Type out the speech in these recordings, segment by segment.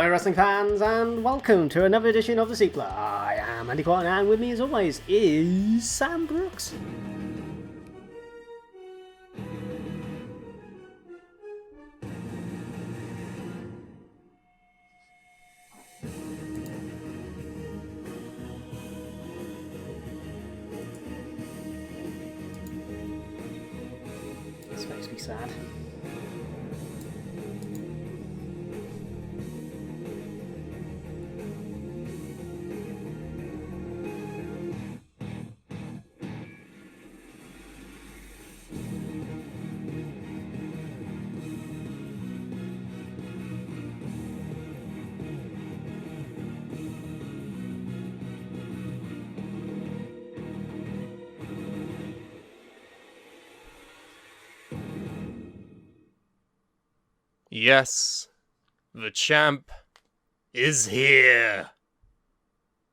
Hello wrestling fans and welcome to another edition of the Suplah. I am Andy Quine and with me as always is Sam Brooks. This makes me sad. Yes, the champ is here.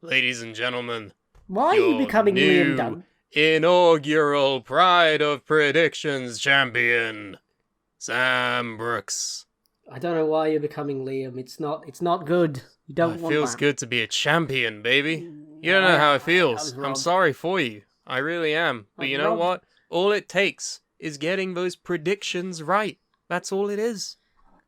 Ladies and gentlemen, Why are you becoming Liam Dunn? Inaugural Pride of Predictions champion, Sam Brooks. I don't know why you're becoming Liam. It's not good. You don't want that. It feels good to be a champion, baby. You don't know how it feels. I'm sorry for you. I really am. But you know what? All it takes is getting those predictions right. That's all it is.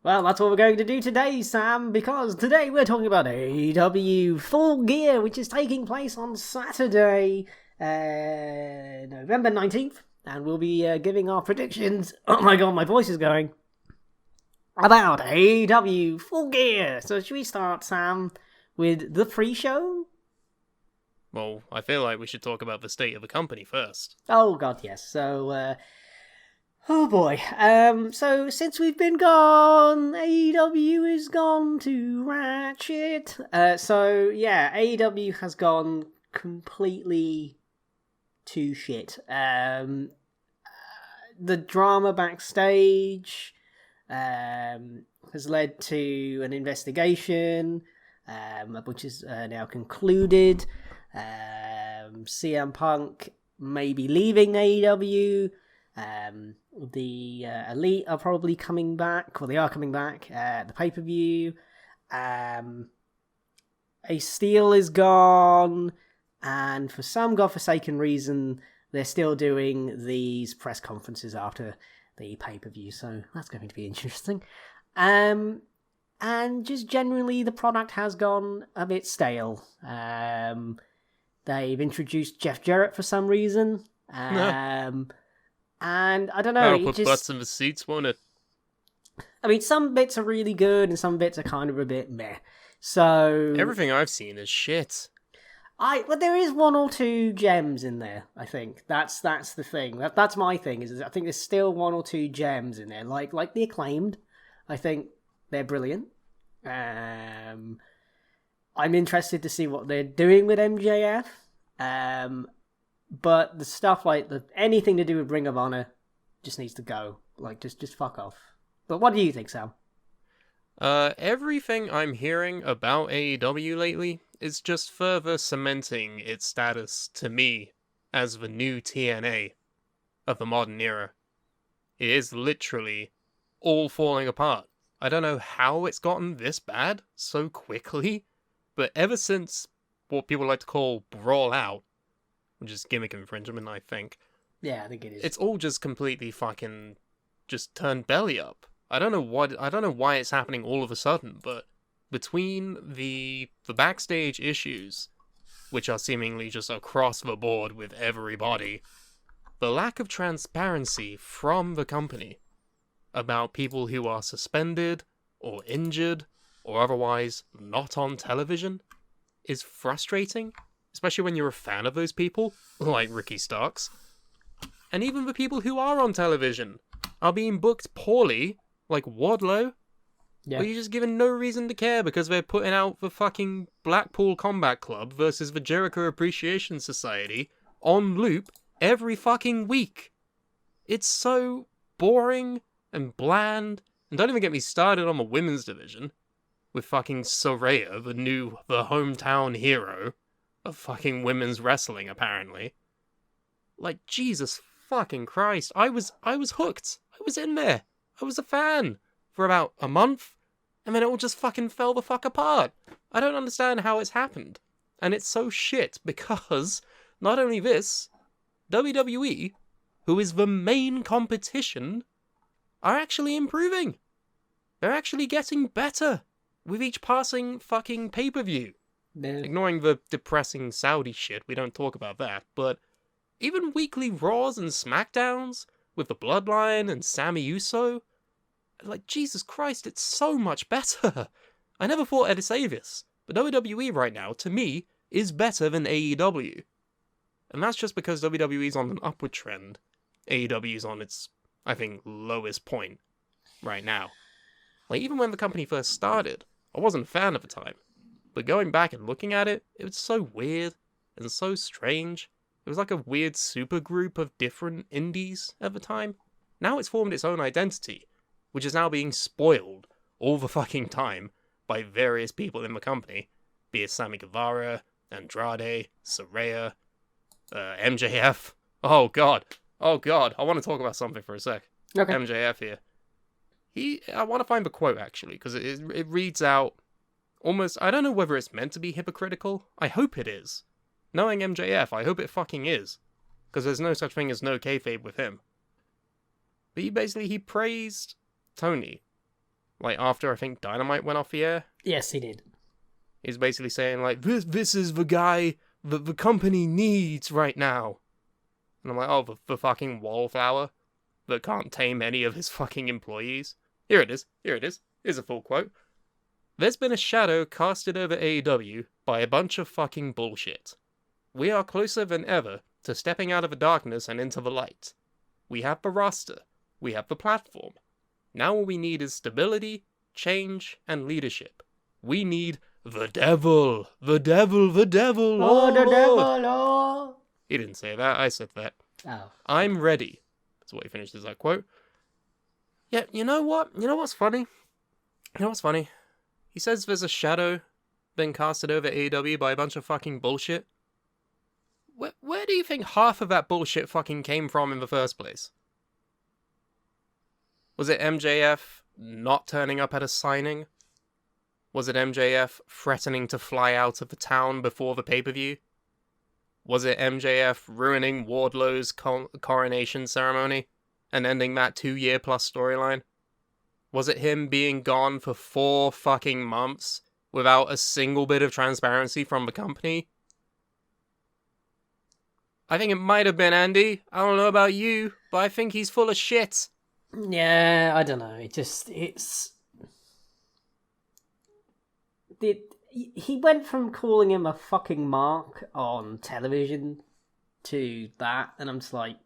Well, that's what we're going to do today, Sam, because today we're talking about AEW Full Gear, which is taking place on Saturday, November 19th, and we'll be giving our predictions. Oh my god, my voice is going. About AEW Full Gear. So should we start, Sam, with the pre-show? Well, I feel like we should talk about the state of the company first. Oh god, yes. So, oh boy. So since we've been gone, AEW has gone to Ratchet. So yeah, AEW has gone completely to shit. The drama backstage has led to an investigation, which is now concluded. CM Punk may be leaving AEW. The Elite are probably coming back, or they are coming back at the pay-per-view. Ace Steel is gone, and for some godforsaken reason, they're still doing these press conferences after the pay-per-view, so that's going to be interesting. And just generally, the product has gone a bit stale. They've introduced Jeff Jarrett for some reason. And I don't know. That'll put butts in the seats, won't it? I mean, some bits are really good, and some bits are kind of a bit meh. So everything I've seen is shit. Well, there is one or two gems in there. I think that's the thing. That's my thing. Is I think there's still one or two gems in there, like the Acclaimed. I think they're brilliant. I'm interested to see what they're doing with MJF. But the stuff like anything to do with Ring of Honor just needs to go. Like, just fuck off. But what do you think, Sam? Everything I'm hearing about AEW lately is just further cementing its status to me as the new TNA of the modern era. It is literally all falling apart. I don't know how it's gotten this bad so quickly, but ever since what people like to call Brawl Out, which is gimmick infringement, I think. Yeah, I think it is. It's all just completely fucking just turned belly up. I don't know why it's happening all of a sudden, but between the backstage issues, which are seemingly just across the board with everybody, the lack of transparency from the company about people who are suspended or injured or otherwise not on television is frustrating. Especially when you're a fan of those people, like Ricky Starks. And even the people who are on television are being booked poorly, like Wardlow. Yeah. But you're just given no reason to care because they're putting out the fucking Blackpool Combat Club versus the Jericho Appreciation Society on loop every fucking week. It's so boring and bland. And don't even get me started on the women's division with fucking Soraya, the hometown hero of fucking women's wrestling, apparently. Like, Jesus fucking Christ. I was hooked. I was in there. I was a fan for about a month, and then it all just fucking fell the fuck apart. I don't understand how it's happened. And it's so shit because, not only this, WWE, who is the main competition, are actually improving. They're actually getting better with each passing fucking pay-per-view. Yeah. Ignoring the depressing Saudi shit, we don't talk about that, but even weekly Raws and SmackDowns with the Bloodline and Sami Uso, like, Jesus Christ, it's so much better. I never thought I'd say this, but WWE right now, to me, is better than AEW. And that's just because WWE's on an upward trend. AEW's on its, I think, lowest point right now. Like, even when the company first started, I wasn't a fan at the time. But going back and looking at it, it was so weird and so strange. It was like a weird supergroup of different indies at the time. Now it's formed its own identity, which is now being spoiled all the fucking time by various people in the company. Be it Sammy Guevara, Andrade, Saraya, MJF. Oh god, I want to talk about something for a sec. Okay. MJF here. I want to find the quote actually, because it reads out almost, I don't know whether it's meant to be hypocritical. I hope it is. Knowing MJF, I hope it fucking is. Because there's no such thing as no kayfabe with him. But he praised Tony. Like, after I think Dynamite went off the air. Yes, he did. He's basically saying, like, this is the guy that the company needs right now. And I'm like, oh, the fucking wallflower that can't tame any of his fucking employees. Here it is. Here's a full quote. There's been a shadow casted over AEW by a bunch of fucking bullshit. We are closer than ever to stepping out of the darkness and into the light. We have the roster. We have the platform. Now all we need is stability, change, and leadership. We need the devil. The devil. Oh, the devil, oh. He didn't say that. I said that. Oh. I'm ready. That's what he finished as that quote. Yeah, you know what? You know what's funny? He says there's a shadow being casted over AEW by a bunch of fucking bullshit. Where do you think half of that bullshit fucking came from in the first place? Was it MJF not turning up at a signing? Was it MJF threatening to fly out of the town before the pay-per-view? Was it MJF ruining Wardlow's coronation ceremony and ending that 2-year-plus storyline? Was it him being gone for 4 fucking months without a single bit of transparency from the company? I think it might have been Andy. I don't know about you, but I think he's full of shit. Yeah, I don't know. He went from calling him a fucking mark on television to that, and I'm just like...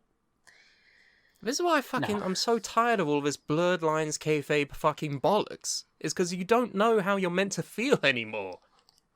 This is why I'm so tired of all this blurred lines kayfabe fucking bollocks. Is because you don't know how you're meant to feel anymore.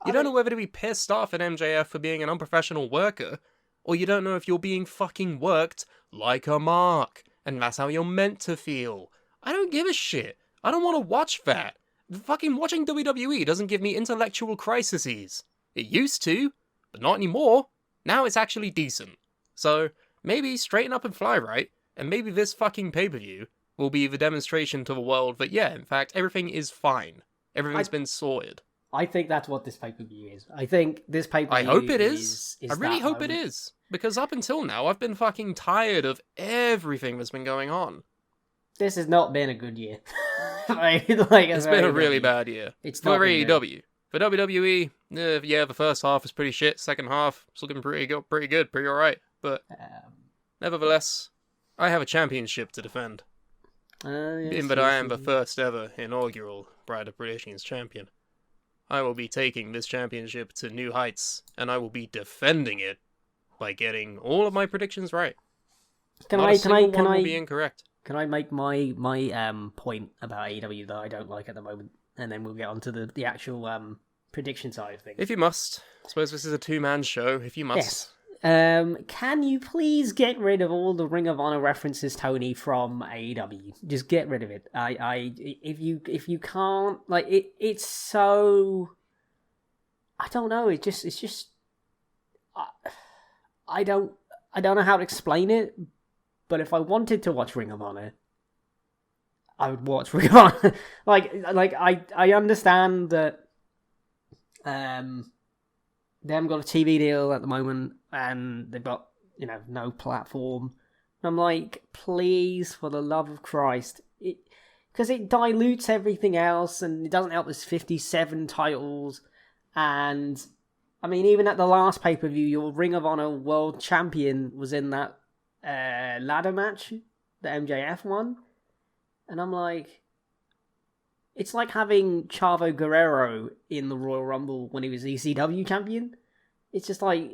You don't know whether to be pissed off at MJF for being an unprofessional worker, or you don't know if you're being fucking worked like a mark, and that's how you're meant to feel. I don't give a shit. I don't want to watch that. Fucking watching WWE doesn't give me intellectual crises. It used to, but not anymore. Now it's actually decent. So, maybe straighten up and fly right, and maybe this fucking pay-per-view will be the demonstration to the world that, yeah, in fact, everything is fine. Everything's been sorted. I think that's what this pay-per-view is. I think this pay-per-view I hope it is. is I really hope moment. it is. Because up until now, I've been fucking tired of everything that's been going on. This has not been a good year. It's been a really bad year. It's for not AEW. For WWE, yeah, the first half was pretty shit. Second half, it's looking pretty good, pretty alright. But nevertheless, I have a championship to defend. In that I am the first ever inaugural Bride of Predictions champion. I will be taking this championship to new heights, and I will be defending it by getting all of my predictions right. Can I be incorrect. Can I make my point about AEW that I don't like at the moment, and then we'll get on to the actual prediction side of things? If you must. I suppose this is a 2-man show, if you must. Yes. Can you please get rid of all the Ring of Honor references, Tony, from AEW? Just get rid of it. If you can't, like, it's so... I don't know, it's just... I don't know how to explain it, but if I wanted to watch Ring of Honor, I would watch Ring of Honor. I understand that they haven't got a TV deal at the moment, and they've got, no platform. I'm like, please, for the love of Christ, because it dilutes everything else, and it doesn't help. There's 57 titles, and I mean, even at the last pay-per-view, your Ring of Honor World Champion was in that ladder match, the MJF one, and I'm like, it's like having Chavo Guerrero in the Royal Rumble when he was ECW champion. It's just like,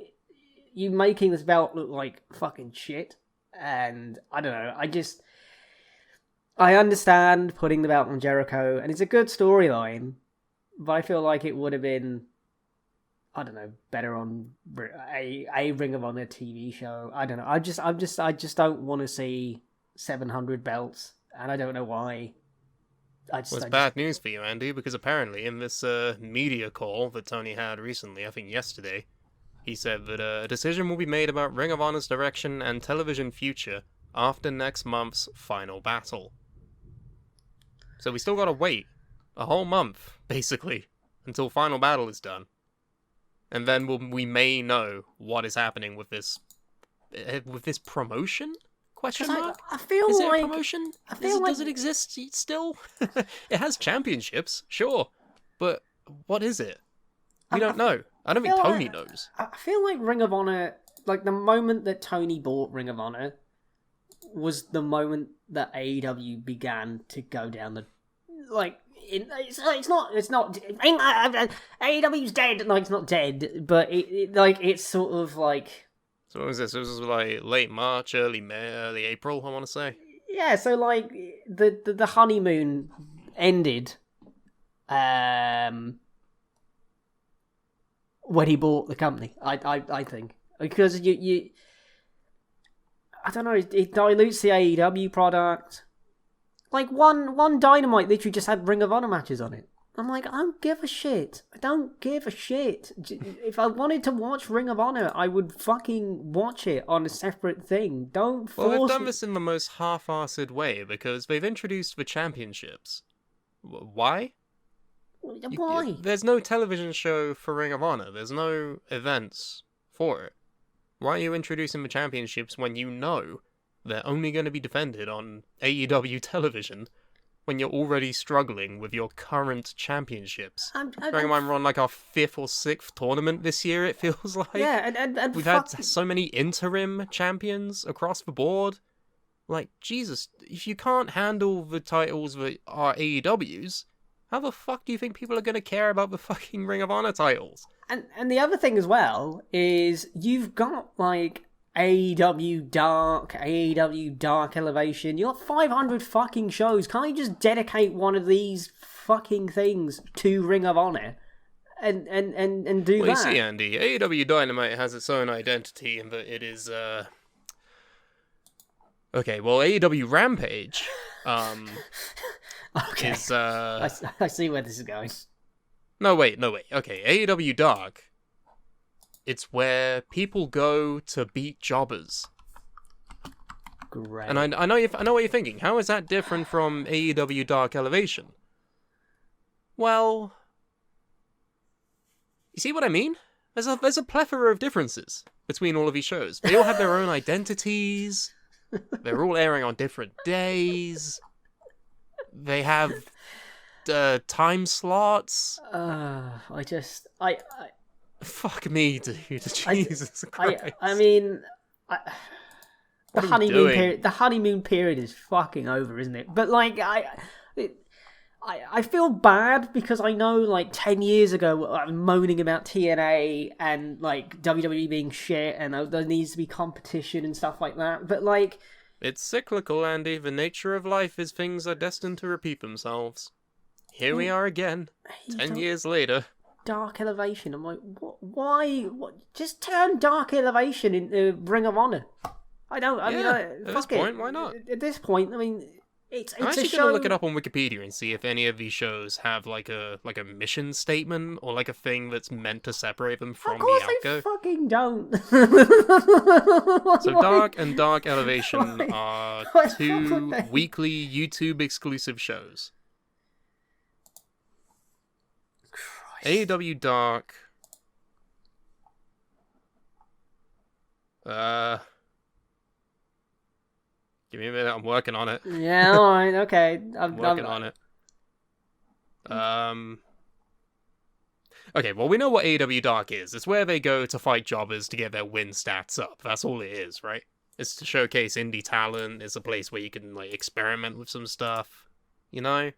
you making this belt look like fucking shit. And I don't know, I understand putting the belt on Jericho, and it's a good storyline, but I feel like it would have been, I don't know, better on a Ring of Honor TV show. I don't know. I just don't want to see 700 belts, and I don't know why. It's bad news for you, Andy, because apparently in this media call that Tony had recently, I think yesterday, he said that a decision will be made about Ring of Honor's direction and television future after next month's Final Battle. So we still gotta wait a whole month, basically, until Final Battle is done. And then we may know what is happening with this promotion? Question mark? I feel is like... it a promotion? Does it exist still? It has championships, sure. But what is it? We don't know. I don't think Tony knows. I feel like Ring of Honor, like the moment that Tony bought Ring of Honor was the moment that AEW began to go down the, it's not AEW's dead. No, it's not dead, but it's sort of like. So what was this? It was like late March, early May, early April, I want to say. Yeah, so like the honeymoon ended. When he bought the company, I think, because you I don't know, it dilutes the AEW product. Like one Dynamite literally just had Ring of Honor matches on it. I'm like, I don't give a shit. I don't give a shit. If I wanted to watch Ring of Honor, I would fucking watch it on a separate thing. Don't force. Well, they've done this in the most half-assed way because they've introduced the championships. Why? Why? There's no television show for Ring of Honor. There's no events for it. Why are you introducing the championships when you know they're only going to be defended on AEW television when you're already struggling with your current championships? Bearing in mind we're on like our 5th or 6th tournament this year, it feels like. Yeah, and we've had so many interim champions across the board. Like, Jesus, if you can't handle the titles that are AEW's, how the fuck do you think people are going to care about the fucking Ring of Honor titles? And the other thing as well is you've got like AEW Dark Elevation. You got 500 fucking shows. Can't you just dedicate one of these fucking things to Ring of Honor and do that? Well, you see, Andy, AEW Dynamite has its own identity in that it is okay, well, AEW Rampage okay. is I see where this is going. No wait. Okay, AEW Dark. It's where people go to beat jobbers. Great. And I know what you're thinking. How is that different from AEW Dark Elevation? Well, you see what I mean? There's a plethora of differences between all of these shows. They all have their own identities. They're all airing on different days. They have time slots. I Fuck me, dude. Jesus Christ. I mean, the honeymoon period is fucking over, isn't it? But like, I feel bad because I know like 10 years ago I was moaning about TNA and like WWE being shit and there needs to be competition and stuff like that. But like, it's cyclical, Andy. The nature of life is things are destined to repeat themselves. Here we are again, 10 years later. Dark Elevation. I'm like, what? Why? What? Just turn Dark Elevation into Ring of Honor. I don't. I mean, at this point, why not? At this point, I mean, I'm it's a actually show. gonna look it up on Wikipedia and see if any of these shows have like a mission statement or like a thing that's meant to separate them Of from the course they outgo. fucking don't. So Dark and Dark Elevation are why the fuck would two they? weekly YouTube exclusive shows. Christ. AEW Dark. Give me a minute. I'm working on it. Yeah, alright, okay. I'm working on it. Okay, well, we know what AEW Dark is. It's where they go to fight jobbers to get their win stats up. That's all it is, right? It's to showcase indie talent. It's a place where you can like experiment with some stuff. You know?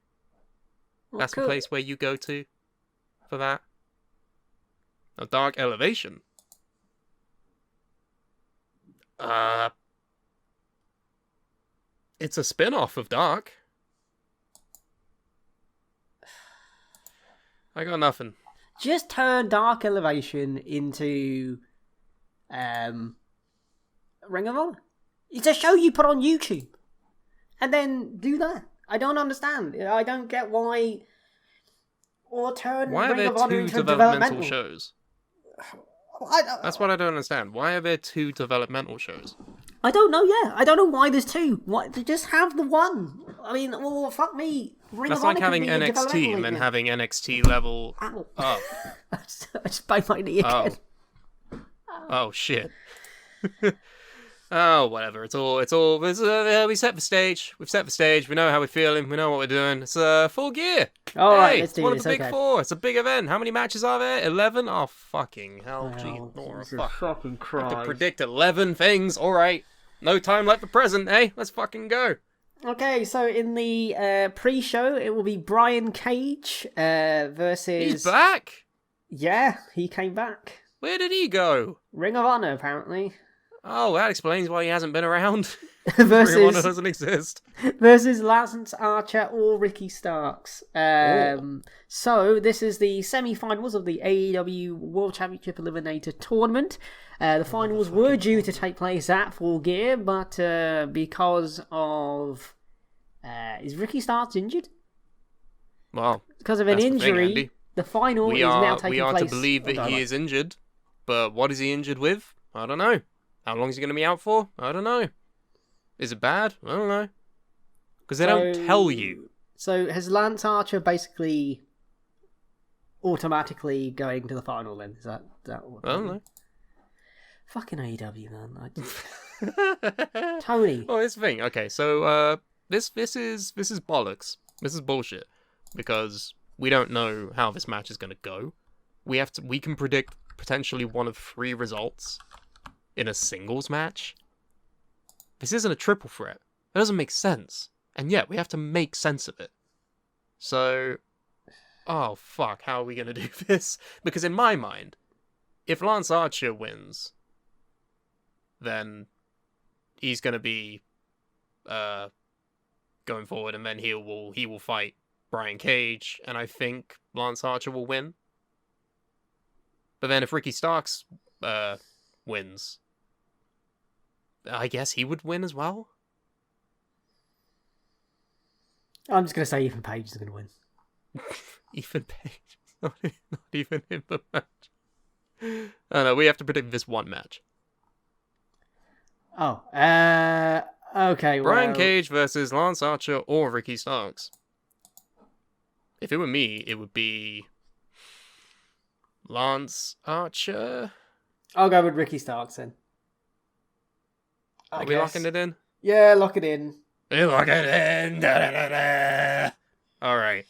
Well, That's cool. the place where you go to for that. Now, Dark Elevation. It's a spin-off of Dark. I got nothing. Just turn Dark Elevation into Ring of Honor. It's a show you put on YouTube. And then do that. I don't understand. I don't get why... Or turn Why are Ring there of Honor two into developmental shows? That's what I don't understand. Why are there two developmental shows? I don't know, yeah. I don't know why there's two. Why, just have the one. I mean, well, fuck me. Ring That's of Honor like having could be a NXT developmental and then league. having NXT level Ow. up. I just banged my knee again. Oh shit. Oh, whatever. We set the stage. We've set the stage. We know how we're feeling. We know what we're doing. It's Full Gear. All right, Hey, let's do it's one this. of the big Okay. four. It's a big event. How many matches are there? 11? Oh, fucking hell. Oh, Gee, Nora, Jesus fuck. fucking I have Christ. to predict 11 things. All right. No time like the present, eh? Let's fucking go. Okay, so in the pre-show, it will be Brian Cage versus... He's back. Yeah, he came back. Where did he go? Ring of Honor, apparently. Oh, that explains why he hasn't been around. Ring of Honor versus doesn't exist. Lance Archer or Ricky Starks. So this is the semi-finals of the AEW World Championship Eliminator Tournament. The finals were due to take place at Full Gear, but because of is Ricky Starks injured? Well, Because of an that's the thing, injury, Andy. the final we is now are taking place. to believe that he is injured, but what is he injured with? I don't know. How long is he going to be out for? I don't know. Is it bad? I don't know. Because they don't tell you. So has Lance Archer basically automatically going to the final then? Is that what? I don't know. Fucking AEW, man. Tony. Well, here's the thing. Okay, so this is bollocks. This is bullshit because we don't know how this match is going to go. We can predict potentially one of 3 results in a singles match. This isn't a triple threat. It doesn't make sense. And yet, we have to make sense of it. So, oh fuck, how are we going to do this? Because in my mind, if Lance Archer wins, then he's going to be going forward, and then he will fight Brian Cage, and I think Lance Archer will win. But then if Ricky Starks wins, I guess he would win as well. I'm just going to say Ethan Page is going to win. Ethan Page, not even in the match. Oh no, we have to predict this one match. Oh, okay. Brian well, Cage versus Lance Archer or Ricky Starks. If it were me, it would be Lance Archer. I'll go with Ricky Starks then. Are we locking it in? Yeah, lock it in. We lock it in. Da, da, da, da. All right.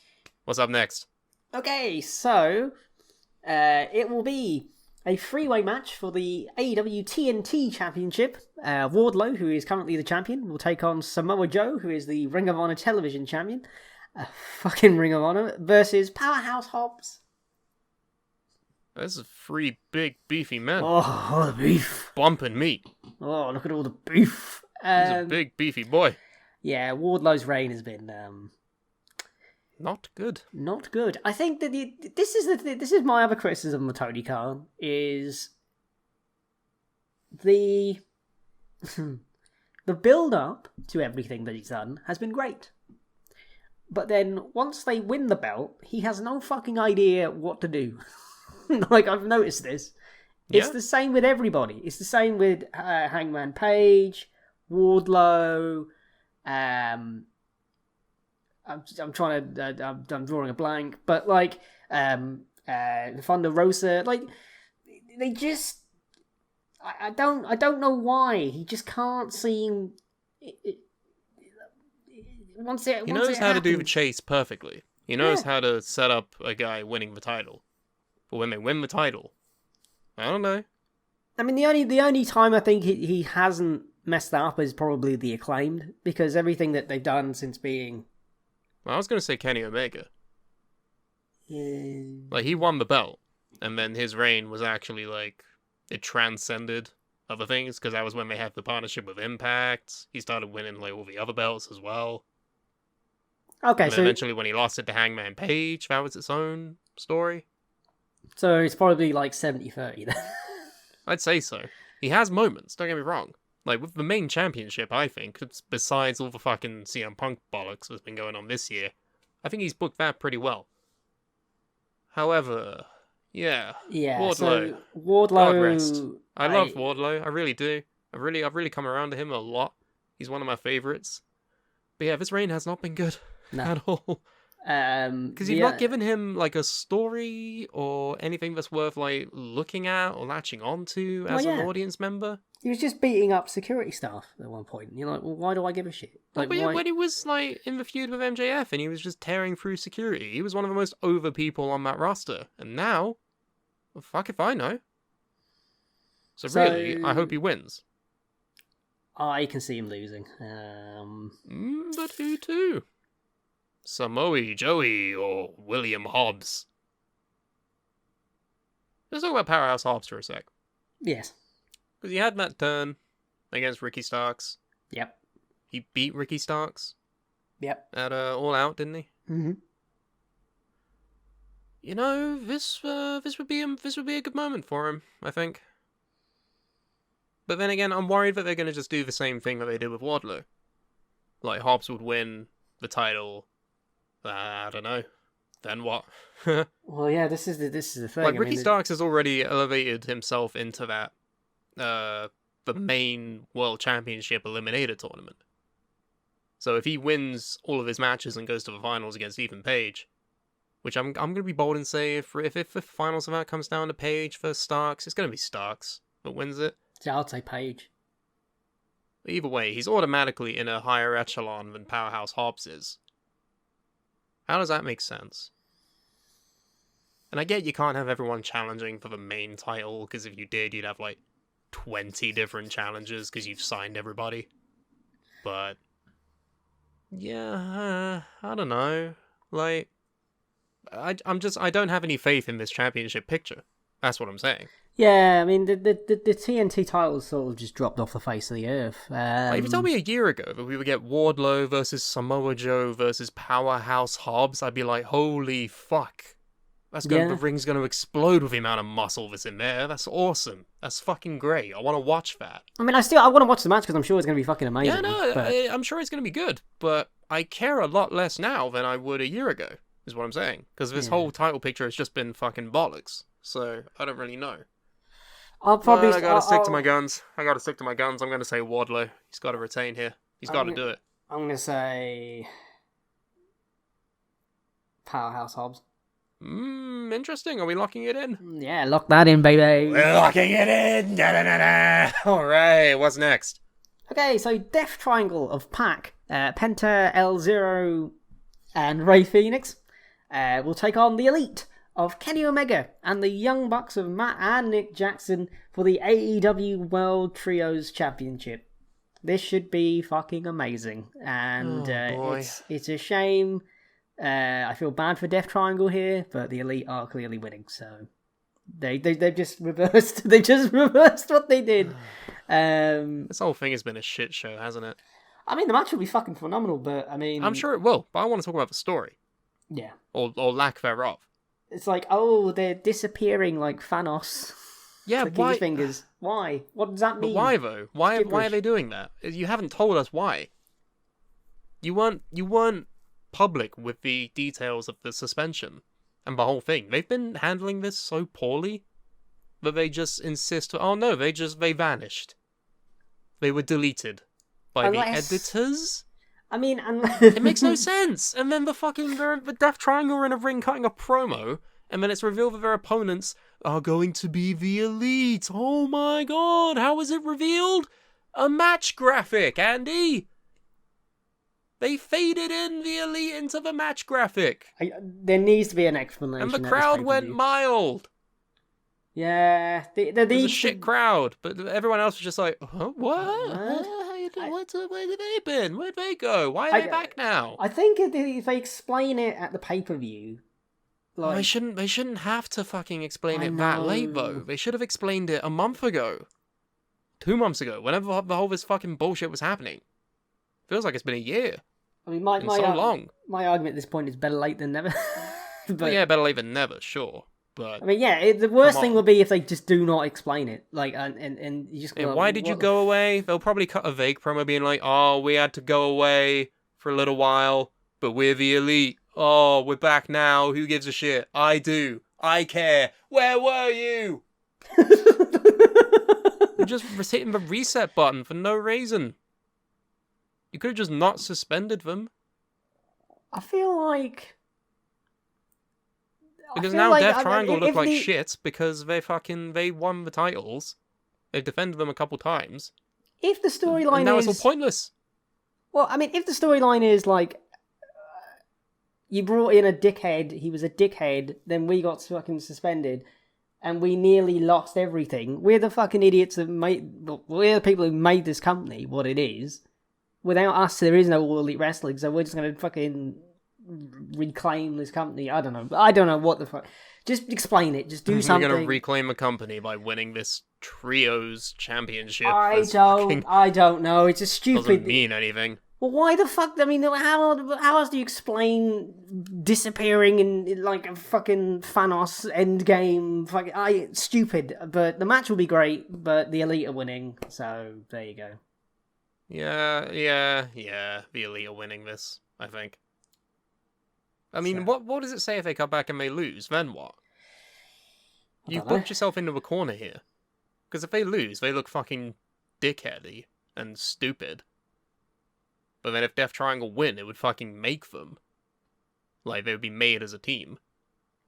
What's up next? Okay, so it will be a 3-way match for the AEW TNT Championship. Wardlow, who is currently the champion, will take on Samoa Joe, who is the Ring of Honor Television Champion. Fucking Ring of Honor versus Powerhouse Hobbs. This is 3 big, beefy men. Oh, the beef. Bumping meat. Oh, look at all the beef. He's a big, beefy boy. Yeah, Wardlow's reign has been Not good. not good. I think that this is my other criticism of Tony Khan is the the build up to everything that he's done has been great. but then once they win the belt, he has no fucking idea what to do. Like, I've noticed this. It's the same with everybody. It's the same with Hangman Page, Wardlow. I'm trying to. I'm drawing a blank, but like Thunder Rosa. Like, they just. I don't know why he just can't seem. He knows how to do the chase perfectly. He knows how to set up a guy winning the title. But when they win the title, I don't know. I mean, the only time I think he hasn't messed that up is probably the Acclaimed, because everything that they've done since being... Well, I was going to say Kenny Omega. Yeah. Like, he won the belt, and then his reign was actually, like, it transcended other things, because that was when they had the partnership with Impact. He started winning, like, all the other belts as well. Okay, and so... eventually when he lost it to Hangman Page, that was its own story. So it's probably, like, 70-30 then. I'd say so. He has moments, don't get me wrong. Like, with the main championship, I think, besides all the fucking CM Punk bollocks that's been going on this year, I think he's booked that pretty well. However, yeah. Yeah, Wardlow. so Wardlow... God rest. I love Wardlow, I really do. I've really come around to him a lot. He's one of my favourites. But yeah, this reign has not been good at all. Because you've not given him, like, a story or anything that's worth, like, looking at or latching onto as an audience member. He was just beating up security staff at one point. And you're like, well, why do I give a shit? Like, but yeah, when he was, like, in the feud with MJF and he was just tearing through security, he was one of the most over people on that roster. And now, well, fuck if I know. So really, I hope he wins. I can see him losing. But who to? Samoa Joey or William Hobbs? Let's talk about Powerhouse Hobbs for a sec. Yes. Because he had that turn against Ricky Starks. Yep. He beat Ricky Starks. Yep. At All Out, didn't he? Mm-hmm. You know, this would be a good moment for him, I think. But then again, I'm worried that they're going to just do the same thing that they did with Wardlow. Like, Hobbs would win the title. I don't know. Then what? Well, yeah, this is the thing. Like, Ricky Starks has already elevated himself into that, the main World Championship Eliminator tournament. So if he wins all of his matches and goes to the finals against Ethan Page, which I'm going to be bold and say if the finals of that comes down to Page versus Starks, it's going to be Starks that wins it. Yeah, I'll say Page. Either way, he's automatically in a higher echelon than Powerhouse Hobbs is. How does that make sense? And I get you can't have everyone challenging for the main title, because if you did, you'd have like 20 different challenges because you've signed everybody. But yeah, I don't know. Like, I don't have any faith in this championship picture. That's what I'm saying. Yeah, I mean, the TNT titles sort of just dropped off the face of the earth. Like, if you told me a year ago that we would get Wardlow versus Samoa Joe versus Powerhouse Hobbs, I'd be like, holy fuck. The ring's going to explode with the amount of muscle that's in there. That's awesome. That's fucking great. I want to watch that. I mean, I want to watch the match because I'm sure it's going to be fucking amazing. Yeah, no, I'm sure it's going to be good. But I care a lot less now than I would a year ago, is what I'm saying. Because this whole title picture has just been fucking bollocks. So, I don't really know. I gotta stick to my guns. I'm gonna say Wardlow. He's got to retain here. He's got to do it. I'm gonna say Powerhouse Hobbs. Interesting. Are we locking it in? Yeah, lock that in, baby. We're locking it in. Da-da-da-da. All right. What's next? Okay, so Death Triangle of Pac, Penta, L0, and Rey Fenix will take on the Elite of Kenny Omega and the Young Bucks of Matt and Nick Jackson for the AEW World Trios Championship. This should be fucking amazing, and it's a shame. I feel bad for Death Triangle here, but the Elite are clearly winning, so they've just reversed. They just reversed what they did. This whole thing has been a shit show, hasn't it? I mean, the match will be fucking phenomenal, but I mean, I'm sure it will. But I want to talk about the story. Yeah, or lack thereof. It's like, oh, they're disappearing like Thanos. Yeah, why? His fingers. Why? What does that mean? But why though? Why are they doing that? You haven't told us why. You weren't public with the details of the suspension and the whole thing. They've been handling this so poorly that they just insist, oh no, they vanished. They were deleted by the editors. I mean, it makes no sense. And then the Death Triangle are in a ring cutting a promo, and then it's revealed that their opponents are going to be the Elite. Oh my god, how is it revealed? A match graphic, Andy! They faded in the Elite into the match graphic. There needs to be an explanation. And the crowd went mild. Yeah. It was a shit crowd, but everyone else was just like, huh, what? Where have they been? Where'd they go? Why are they back now? I think if they explain it at the pay-per-view... They shouldn't have to fucking explain it that late, though. They should have explained it a month ago. 2 months ago, whenever the whole this fucking bullshit was happening. Feels like it's been a year. I mean, long. My argument at this point is better late than never. But yeah, better late than never, sure. But I mean, yeah, the worst thing would be if they just do not explain it. Like, and you just go, why did you go away? They'll probably cut a vague promo being like, oh, we had to go away for a little while, but we're the Elite. Oh, we're back now. Who gives a shit? I do. I care. Where were you? You're just hitting the reset button for no reason. You could have just not suspended them. I feel like... Because now Death Triangle look like shit because they won the titles. They've defended them a couple times. If the storyline now it's all pointless. Well, I mean, if the storyline is like... you brought in a dickhead, he was a dickhead, then we got fucking suspended, and we nearly lost everything. We're the fucking idiots that we're the people who made this company what it is. Without us, there is no All Elite Wrestling, so we're just going to fucking reclaim this company. I don't know what the fuck. Just explain it. Just do something. We're going to reclaim a company by winning this Trios Championship. I don't know. It's just stupid. Doesn't mean anything. Well, why the fuck? I mean, how else do you explain disappearing in like a fucking Thanos Endgame? Fucking, stupid. But the match will be great. But the Elite are winning, so there you go. Yeah. The Elite are winning this, I think. I mean, what does it say if they come back and they lose? Then what? You've booked yourself into a corner here. Because if they lose, they look fucking dickheady and stupid. But then if Death Triangle win, it would fucking make them. Like, they would be made as a team.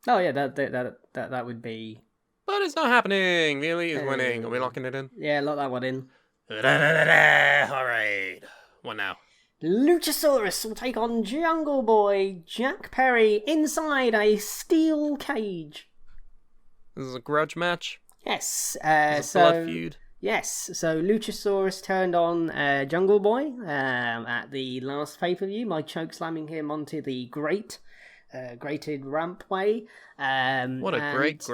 Oh yeah, that would be... But it's not happening! The Elite is winning. Are we locking it in? Yeah, lock that one in. Alright. What now? Luchasaurus will take on Jungle Boy Jack Perry inside a steel cage. This is a grudge match? Yes. Blood feud? Yes, so Luchasaurus turned on Jungle Boy at the last pay-per-view by chokeslamming him onto the grated rampway. What a great.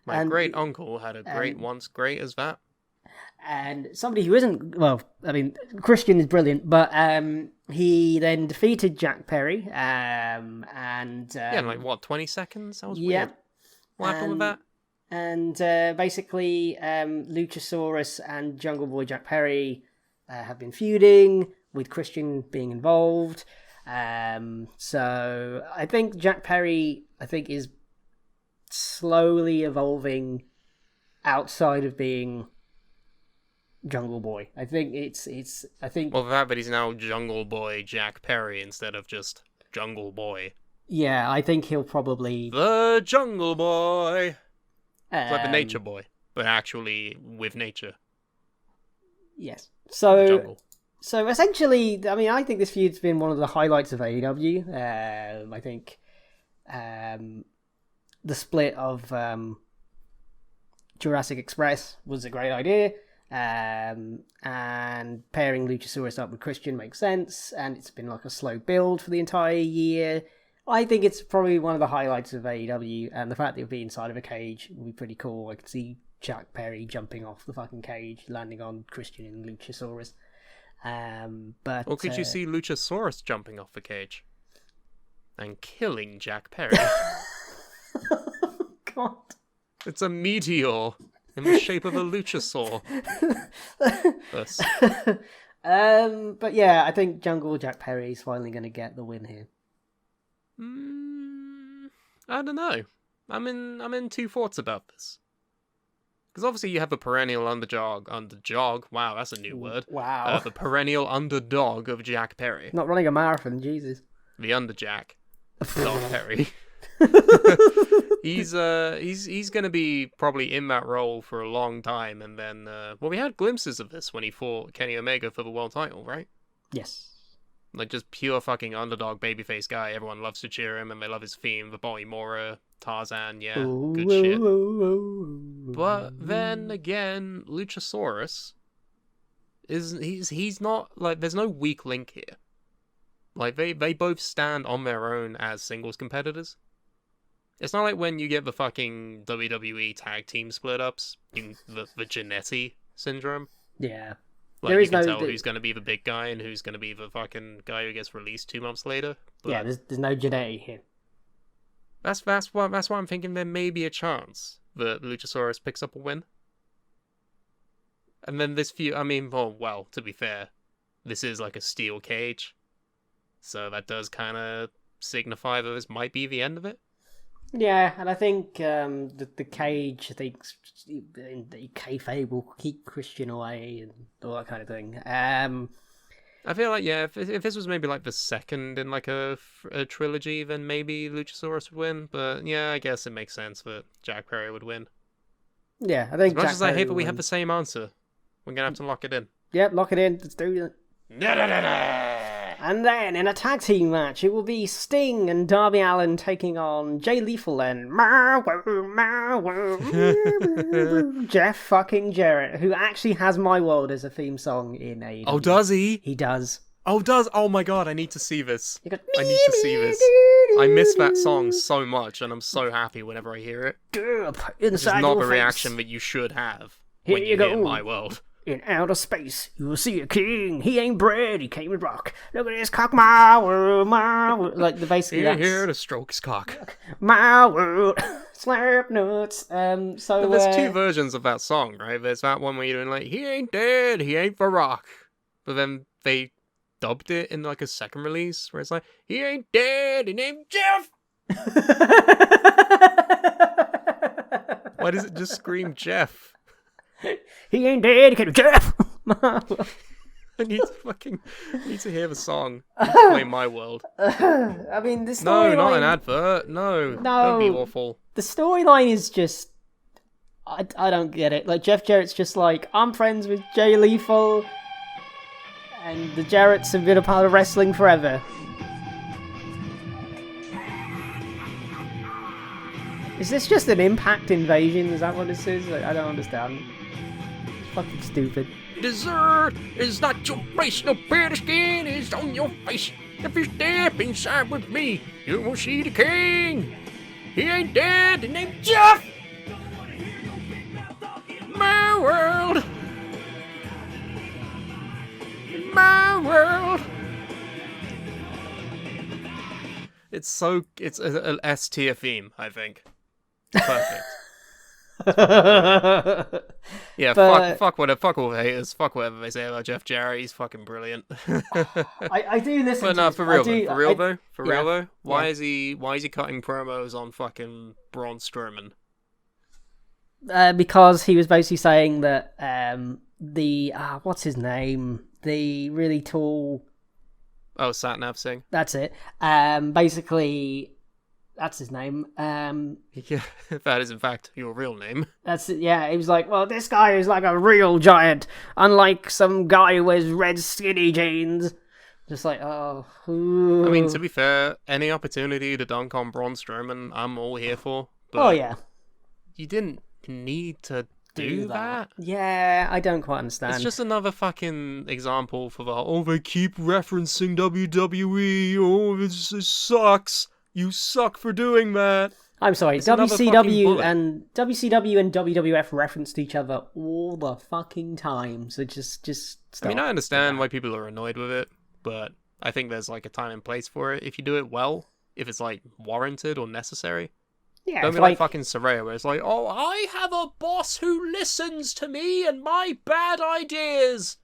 My great uncle had a great once great as that. And somebody who isn't, well, I mean, Christian is brilliant, but he then defeated Jack Perry. Yeah, in like, what, 20 seconds? That was weird. What happened with that? And basically, Luchasaurus and Jungle Boy Jack Perry have been feuding, with Christian being involved. So I think Jack Perry, is slowly evolving outside of being Jungle Boy. I think Well, but he's now Jungle Boy Jack Perry instead of just Jungle Boy. Yeah, I think he'll probably... The Jungle Boy! It's like the Nature Boy, but actually with nature. Yes. So essentially, I mean, I think this feud's been one of the highlights of AEW. I think the split of Jurassic Express was a great idea. And pairing Luchasaurus up with Christian makes sense, and it's been like a slow build for the entire year. I think it's probably one of the highlights of AEW, and the fact that it'll be inside of a cage will be pretty cool. I could see Jack Perry jumping off the fucking cage, landing on Christian and Luchasaurus. Or could you see Luchasaurus jumping off the cage and killing Jack Perry? God. It's a meteor in the shape of a Luchasaur. But yeah, I think Jungle Jack Perry is finally going to get the win here. I don't know. I'm in two thoughts about this. Because obviously you have a perennial underdog. Wow, that's a new word. Wow. The perennial underdog of Jack Perry. Not running a marathon, Jesus. The underjack. Dog Perry. He's gonna be probably in that role for a long time, and then we had glimpses of this when he fought Kenny Omega for the world title, right? Yes. Like just pure fucking underdog babyface guy. Everyone loves to cheer him, and they love his theme, the Boimora, Tarzan, yeah, good shit. But then again, Luchasaurus he's not like there's no weak link here. Like they both stand on their own as singles competitors. It's not like when you get the fucking WWE tag team split ups in the Jannetty syndrome. Yeah. Like There you is can no tell who's going to be the big guy and who's going to be the fucking guy who gets released 2 months later. But yeah, there's no Jannetty here. That's why I'm thinking there may be a chance that Luchasaurus picks up a win. And then this feud, I mean, well, to be fair, this is like a steel cage. So that does kind of signify that this might be the end of it. Yeah, and I think the cage, I think the kayfabe will keep Christian away and all that kind of thing. I feel like, yeah, if this was maybe like the second in like a trilogy, then maybe Luchasaurus would win. But yeah, I guess it makes sense that Jack Perry would win. Yeah, I think as much Jack as I hate Perry that we will have win. the same answer, we're gonna have to lock it in. Yep, lock it in. Let's do it. And then, in a tag team match, it will be Sting and Darby Allin taking on Jay Lethal and Jeff fucking Jarrett, who actually has My World as a theme song in AEW. Oh, does he? He does. Oh my god, I need to see this. He goes, I need to see this. I miss that song so much, and I'm so happy whenever I hear it. Inside Which is not your the face. reaction that you should have Here when you you go. hear My World. In outer space, you will see a king. He ain't bread, he came with rock. Look at this cock, my world, my world. Like, basically that's... Here to stroke his cock. My world. Slap nuts. So there's two versions of that song, right? There's that one where you're doing like, he ain't dead, he ain't for rock. But then they dubbed it in like a second release where it's like, he ain't dead, he named Jeff. Why does it just scream Jeff? He ain't dead, he came with Jeff. I need to hear the song. Play My World. I mean, the No, storyline... not an advert. No, don't be awful. The storyline is just... I don't get it. Like, Jeff Jarrett's just like, I'm friends with Jay Lethal, and the Jarretts have been a part of wrestling forever. Is this just an Impact invasion? Is that what this is? Like, I don't understand. It's fucking stupid. Dessert is not your face, no better skin is on your face. If you step inside with me, you will see the king. He ain't dead, his name's Jeff. My world. My world. It's an S tier theme, I think. Perfect. Yeah, But- fuck all the haters. Fuck whatever they say about Jeff Jarrett. He's fucking brilliant. I do listen But to no, this. for real Yeah. though. Why is he cutting promos on fucking Braun Strowman? Because he was basically saying that the what's his name? The really tall... Oh, Satnav Singh. That's it. Basically, that's his name. Yeah, that is in fact your real name. That's it. Yeah, he was like, well, this guy is like a real giant, unlike some guy who wears red skinny jeans. Just like, oh. Ooh. I mean, to be fair, any opportunity to dunk on Braun Strowman, I'm all here for. But Oh yeah. you didn't need to do that. Yeah, I don't quite understand. It's just another fucking example for the whole, they keep referencing WWE, oh, this sucks. You suck for doing that. I'm sorry, It's another fucking bullet. WCW and WWF referenced each other all the fucking time. So just stop. I mean, I understand why people are annoyed with it, but I think there's like a time and place for it. If you do it well, if it's like warranted or necessary. Yeah, Don't if, be like fucking Saraya, where it's like, oh, I have a boss who listens to me and my bad ideas.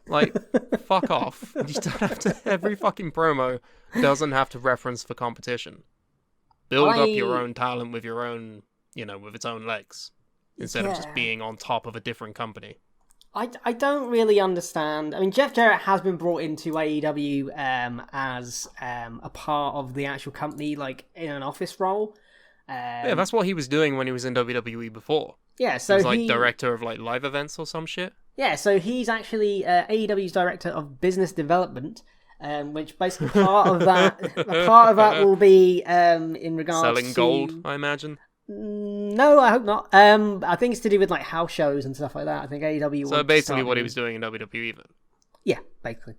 Like, fuck off. You don't have to. Every fucking promo doesn't have to reference for competition. Build up your own talent with your own, with its own legs, instead of just being on top of a different company. I don't really understand. I mean, Jeff Jarrett has been brought into AEW as a part of the actual company, like in an office role. Yeah, that's what he was doing when he was in WWE before. Yeah, so he was like director of like live events or some shit. Yeah, so he's actually AEW's director of business development, which basically part of that will be in regards selling to gold, I imagine. No, I hope not. I think it's to do with like house shows and stuff like that. I think AEW. So basically, what he was doing in WWE then. Yeah, basically.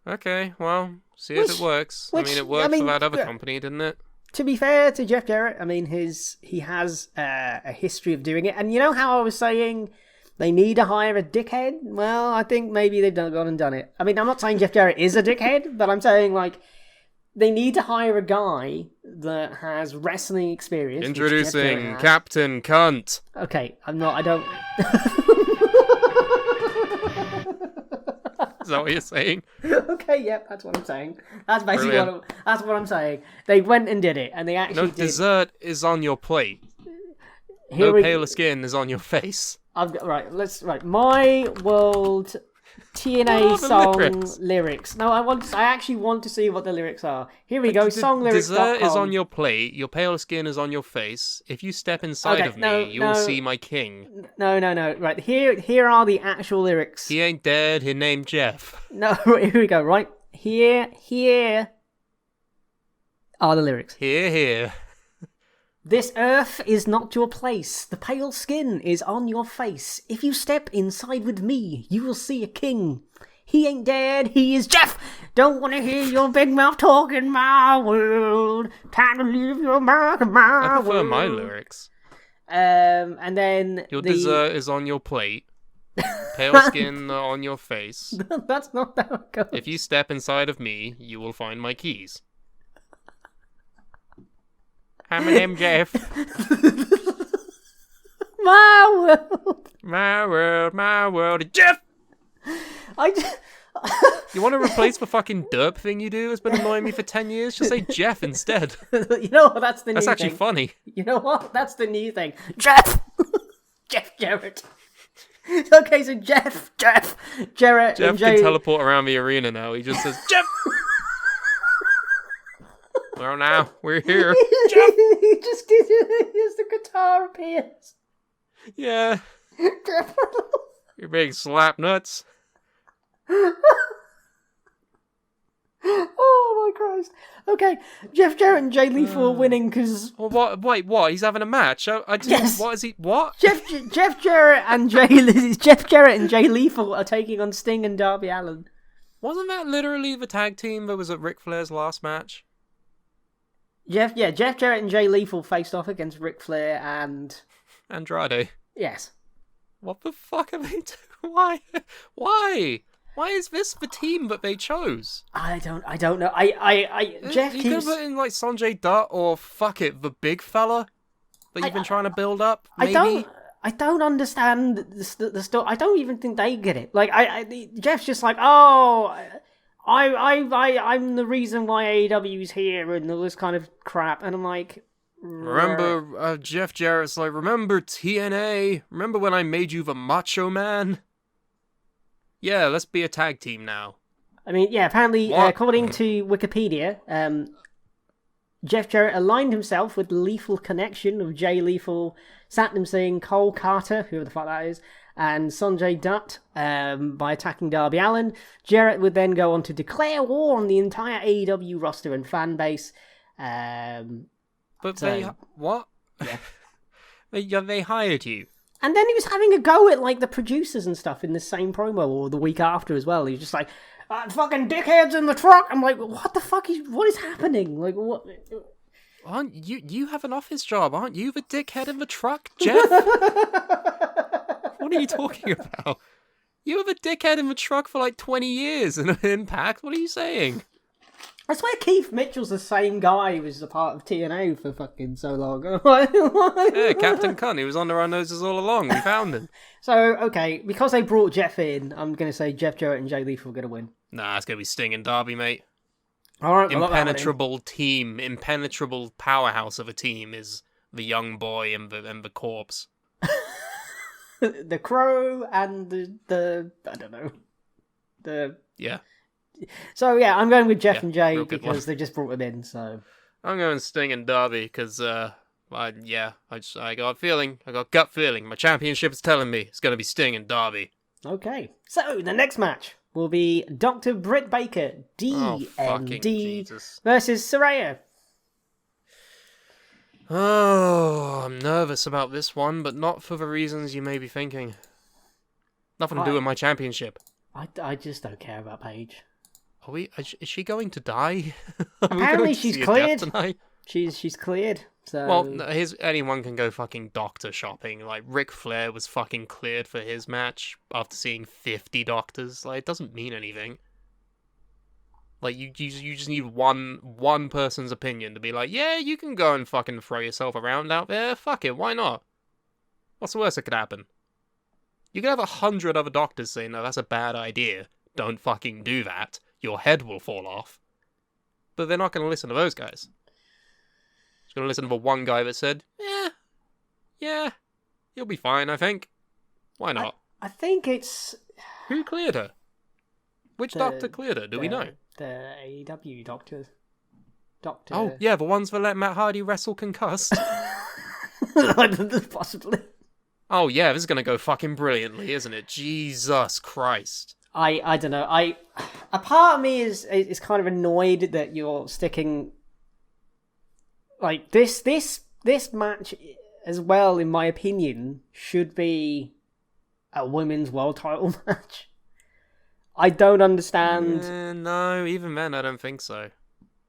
Okay, well, see if it works. I mean, it worked for that other company, didn't it? To be fair to Jeff Jarrett, I mean, he has a history of doing it, and you know how I was saying they need to hire a dickhead? Well, I think maybe they've gone and done it. I mean, I'm not saying Jeff Jarrett is a dickhead, but I'm saying like they need to hire a guy that has wrestling experience. Introducing Captain Cunt. Okay, I don't. Is that what you're saying? Okay, yep, that's what I'm saying. That's basically what I'm saying. They went and did it, and they actually did. Dessert is on your plate. Paler skin is on your face. I've got My World TNA song lyrics. No, I actually want to see what the lyrics are. Here we go. Songlyrics.com. Dessert is on your plate. Your pale skin is on your face. If you step inside of me, you will see my king. No. Right here are the actual lyrics. He ain't dead. He named Jeff. No, here we go. Right here are the lyrics. Here. This earth is not your place. The pale skin is on your face. If you step inside with me, you will see a king. He ain't dead, he is Jeff. Don't want to hear your big mouth talk in my world. Time to leave your mark in my world. I prefer my lyrics. And then your dessert is on your plate. Pale skin on your face. That's not how it goes. If you step inside of me, you will find my keys. I'm an MJF. My world, Jeff. You want to replace the fucking derp thing you do? It's been annoying me for 10 years. Just say Jeff instead. You know what? That's the new thing. That's actually funny. You know what? That's the new thing. Jeff. Jeff Jarrett. Okay, so Jeff Jarrett. Jeff can teleport around the arena now. He just says Jeff. Well, now we're here. Jeff! He just gives as the guitar appears. Yeah. Jeff. You big slap nuts. Oh my Christ. Okay, Jeff Jarrett and Jay Lethal are winning because. Well, what? Wait, what? He's having a match? I didn't. Yes. What is he? What? Jeff Jarrett and Jay Lethal are taking on Sting and Darby Allin. Wasn't that literally the tag team that was at Ric Flair's last match? Jeff Jarrett and Jay Lethal faced off against Ric Flair and Andrade. Yes. What the fuck are they doing? Why is this the team that they chose? I don't know. Jeff, you could have put in like Sanjay Dutt or fuck it, the big fella that you've been trying to build up. Maybe. I don't understand the story. I don't even think they get it. Like Jeff's just like, oh. I'm the reason why AEW's here and all this kind of crap, and I'm like, remember Jeff Jarrett's like, remember TNA? Remember when I made you the Macho Man? Yeah, let's be a tag team now. I mean, yeah, apparently, according to Wikipedia, Jeff Jarrett aligned himself with the Lethal Connection of Jay Lethal, Satnam Singh, Cole Carter, whoever the fuck that is, and Sanjay Dutt by attacking Darby Allin. Jarrett would then go on to declare war on the entire AEW roster and fan base. But they... What? Yeah. they hired you. And then he was having a go at like the producers and stuff in the same promo or the week after as well. He was just like, fucking dickheads in the truck. I'm like, what the fuck what is happening? Like, what... Aren't you have an office job? Aren't you the dickhead in the truck, Jeff? What are you talking about? You were the dickhead in the truck for like 20 years in Impact. What are you saying? I swear Keith Mitchell's the same guy who was a part of TNA for fucking so long. Yeah, Captain Cunt. He was under our noses all along. We found him. So, okay, because they brought Jeff in, I'm going to say Jeff Jarrett and Jay Lethal are going to win. Nah, it's going to be Sting and Darby, mate. All right, Impenetrable team, impenetrable powerhouse of a team is the young boy and the corpse. The Crow and the I don't know. Yeah. So, yeah, I'm going with Jeff and Jay real good one. because they just brought him in, so... I'm going Sting and Darby because, I got feeling, I got gut feeling. My championship is telling me it's going to be Sting and Darby. Okay, so the next match will be Dr. Britt Baker, DMD, versus Saraya. Oh, I'm nervous about this one, but not for the reasons you may be thinking. Nothing to do with my championship. I just don't care about Paige. Is she going to die? Apparently she's cleared. She's cleared. So... Well, anyone can go fucking doctor shopping. Like, Ric Flair was fucking cleared for his match after seeing 50 doctors. Like, it doesn't mean anything. Like, you just need one person's opinion to be like, yeah, you can go and fucking throw yourself around out there. Fuck it, why not? What's the worst that could happen? You could have 100 other doctors saying, no, that's a bad idea. Don't fucking do that. Your head will fall off. But they're not going to listen to those guys. Just going to listen to the one guy that said, yeah, you'll be fine, I think. Why not? I think it's... Who cleared her? Which doctor cleared her? Do we know? The AEW doctor. Oh, yeah, the ones that let Matt Hardy wrestle concussed. Possibly. Oh, yeah, this is going to go fucking brilliantly, isn't it? Jesus Christ. I don't know. A part of me is kind of annoyed that you're sticking like this match as well, in my opinion, should be a women's world title match. I don't understand. No, even then I don't think so.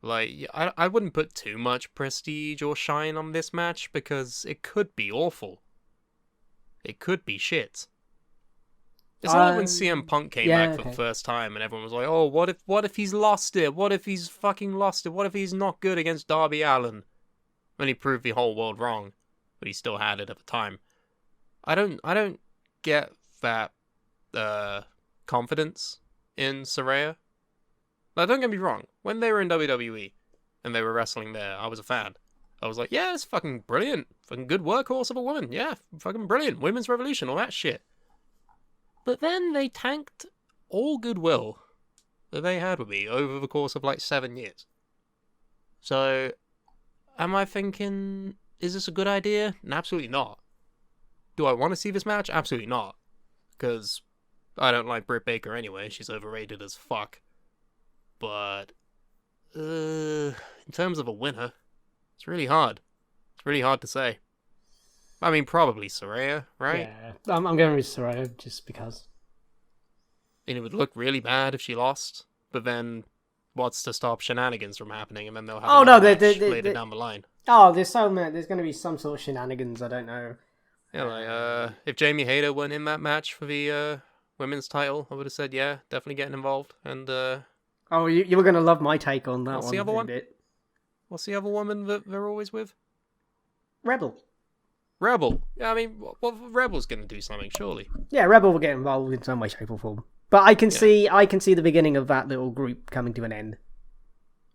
Like, I wouldn't put too much prestige or shine on this match because it could be awful. It could be shit. It's like when CM Punk came back for the first time and everyone was like, oh, what if he's lost it? What if he's fucking lost it? What if he's not good against Darby Allin? When he proved the whole world wrong. But he still had it at the time. I don't get that confidence in Saraya. Now, don't get me wrong. When they were in WWE and they were wrestling there, I was a fan. I was like, yeah, it's fucking brilliant. Fucking good workhorse of a woman. Yeah, fucking brilliant. Women's Revolution, all that shit. But then they tanked all goodwill that they had with me over the course of like 7 years. So, am I thinking, is this a good idea? Absolutely not. Do I want to see this match? Absolutely not. Because I don't like Britt Baker anyway. She's overrated as fuck. But, in terms of a winner, it's really hard. It's really hard to say. I mean, probably Saraya, right? Yeah, I'm going with Saraya just because. And it would look really bad if she lost, but then what's to stop shenanigans from happening, and then they'll have later down the line. Oh, there's going to be some sort of shenanigans, I don't know. Yeah, like, if Jamie Hayter weren't in that match for the women's title, I would have said, yeah, definitely getting involved. And oh, you were going to love my take on that one. What's the other one? What's the other woman that they're always with? Rebel. Yeah, I mean, Rebel's going to do something, surely. Yeah, Rebel will get involved in some way, shape, or form. But I can see the beginning of that little group coming to an end.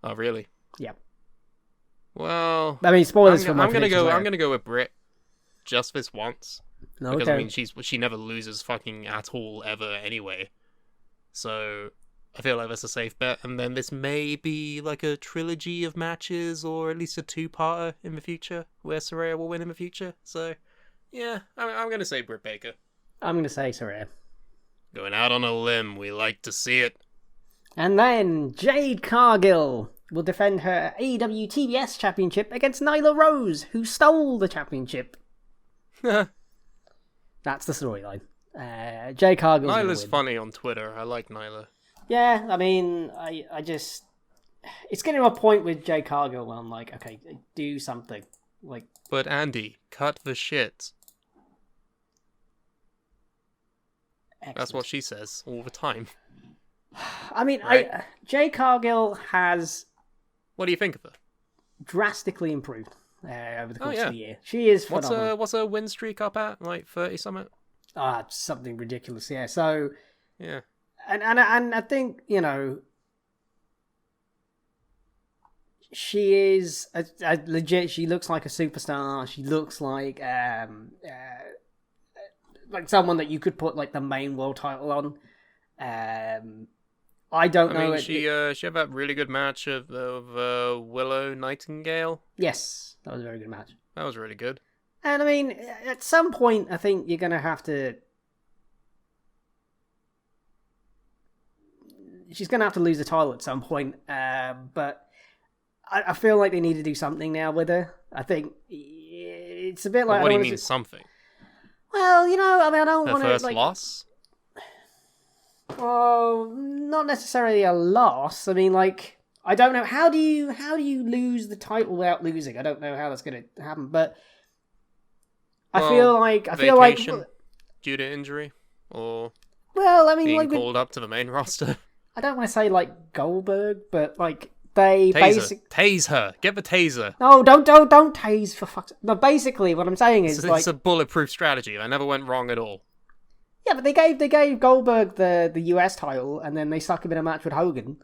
Oh, really? Yeah. Well, I mean, spoilers for my I'm gonna go with Britt, just this once. Okay. Because I mean, she never loses fucking at all ever anyway. So I feel like that's a safe bet. And then this may be like a trilogy of matches, or at least a two-parter in the future, where Saraya will win in the future. So yeah, I'm gonna say Britt Baker. I'm gonna say Saraya. Going out on a limb, we like to see it. And then Jade Cargill will defend her AEW TBS championship against Nyla Rose, who stole the championship. That's the storyline. Jade Cargill. Nyla's funny on Twitter. I like Nyla. Yeah, I mean, I just... It's getting to a point with Jade Cargill where I'm like, okay, do something. Like, but Andy, cut the shit. Excellent. That's what she says all the time. I mean, right? Jade Cargill has What do you think of her? Drastically improved over the course of yeah. the year. She is phenomenal. What's her win streak up at? Like 30 something? Something ridiculous, yeah. So, yeah. And I think, you know, she is a legit. She looks like a superstar. She looks like someone that you could put like the main world title on. I don't know. She had that really good match of Willow Nightingale. Yes, that was a very good match. That was really good. And I mean, at some point, I think you're gonna have to. She's gonna have to lose the title at some point, but I feel like they need to do something now with her. I think it's a bit like. What do you mean something? Well, you know, I mean, I don't want to first loss. Well, not necessarily a loss. I mean, like, I don't know how do you lose the title without losing? I don't know how that's going to happen, but I feel like due to injury or I mean, being called up to the main roster. I don't want to say like Goldberg, but like they tase her. Get the taser. No, don't tase for fuck's. No, basically, what I'm saying is it's a bulletproof strategy. I never went wrong at all. Yeah, but they gave Goldberg the US title, and then they stuck him in a match with Hogan,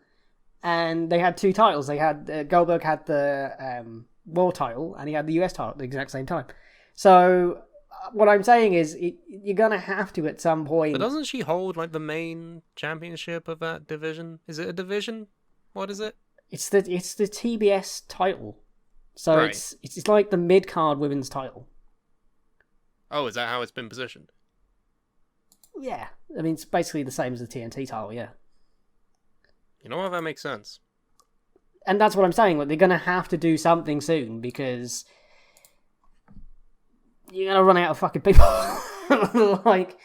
and they had two titles. They had Goldberg had the world title, and he had the US title at the exact same time. So what I'm saying is, you're gonna have to at some point. But doesn't she hold like the main championship of that division? Is it a division? What is it? It's the TBS title, so right. it's like the mid card women's title. Oh, is that how it's been positioned? Yeah, I mean, it's basically the same as the TNT title, yeah. You know what? That makes sense. And that's what I'm saying. Like, they're going to have to do something soon because you're going to run out of fucking people. Like,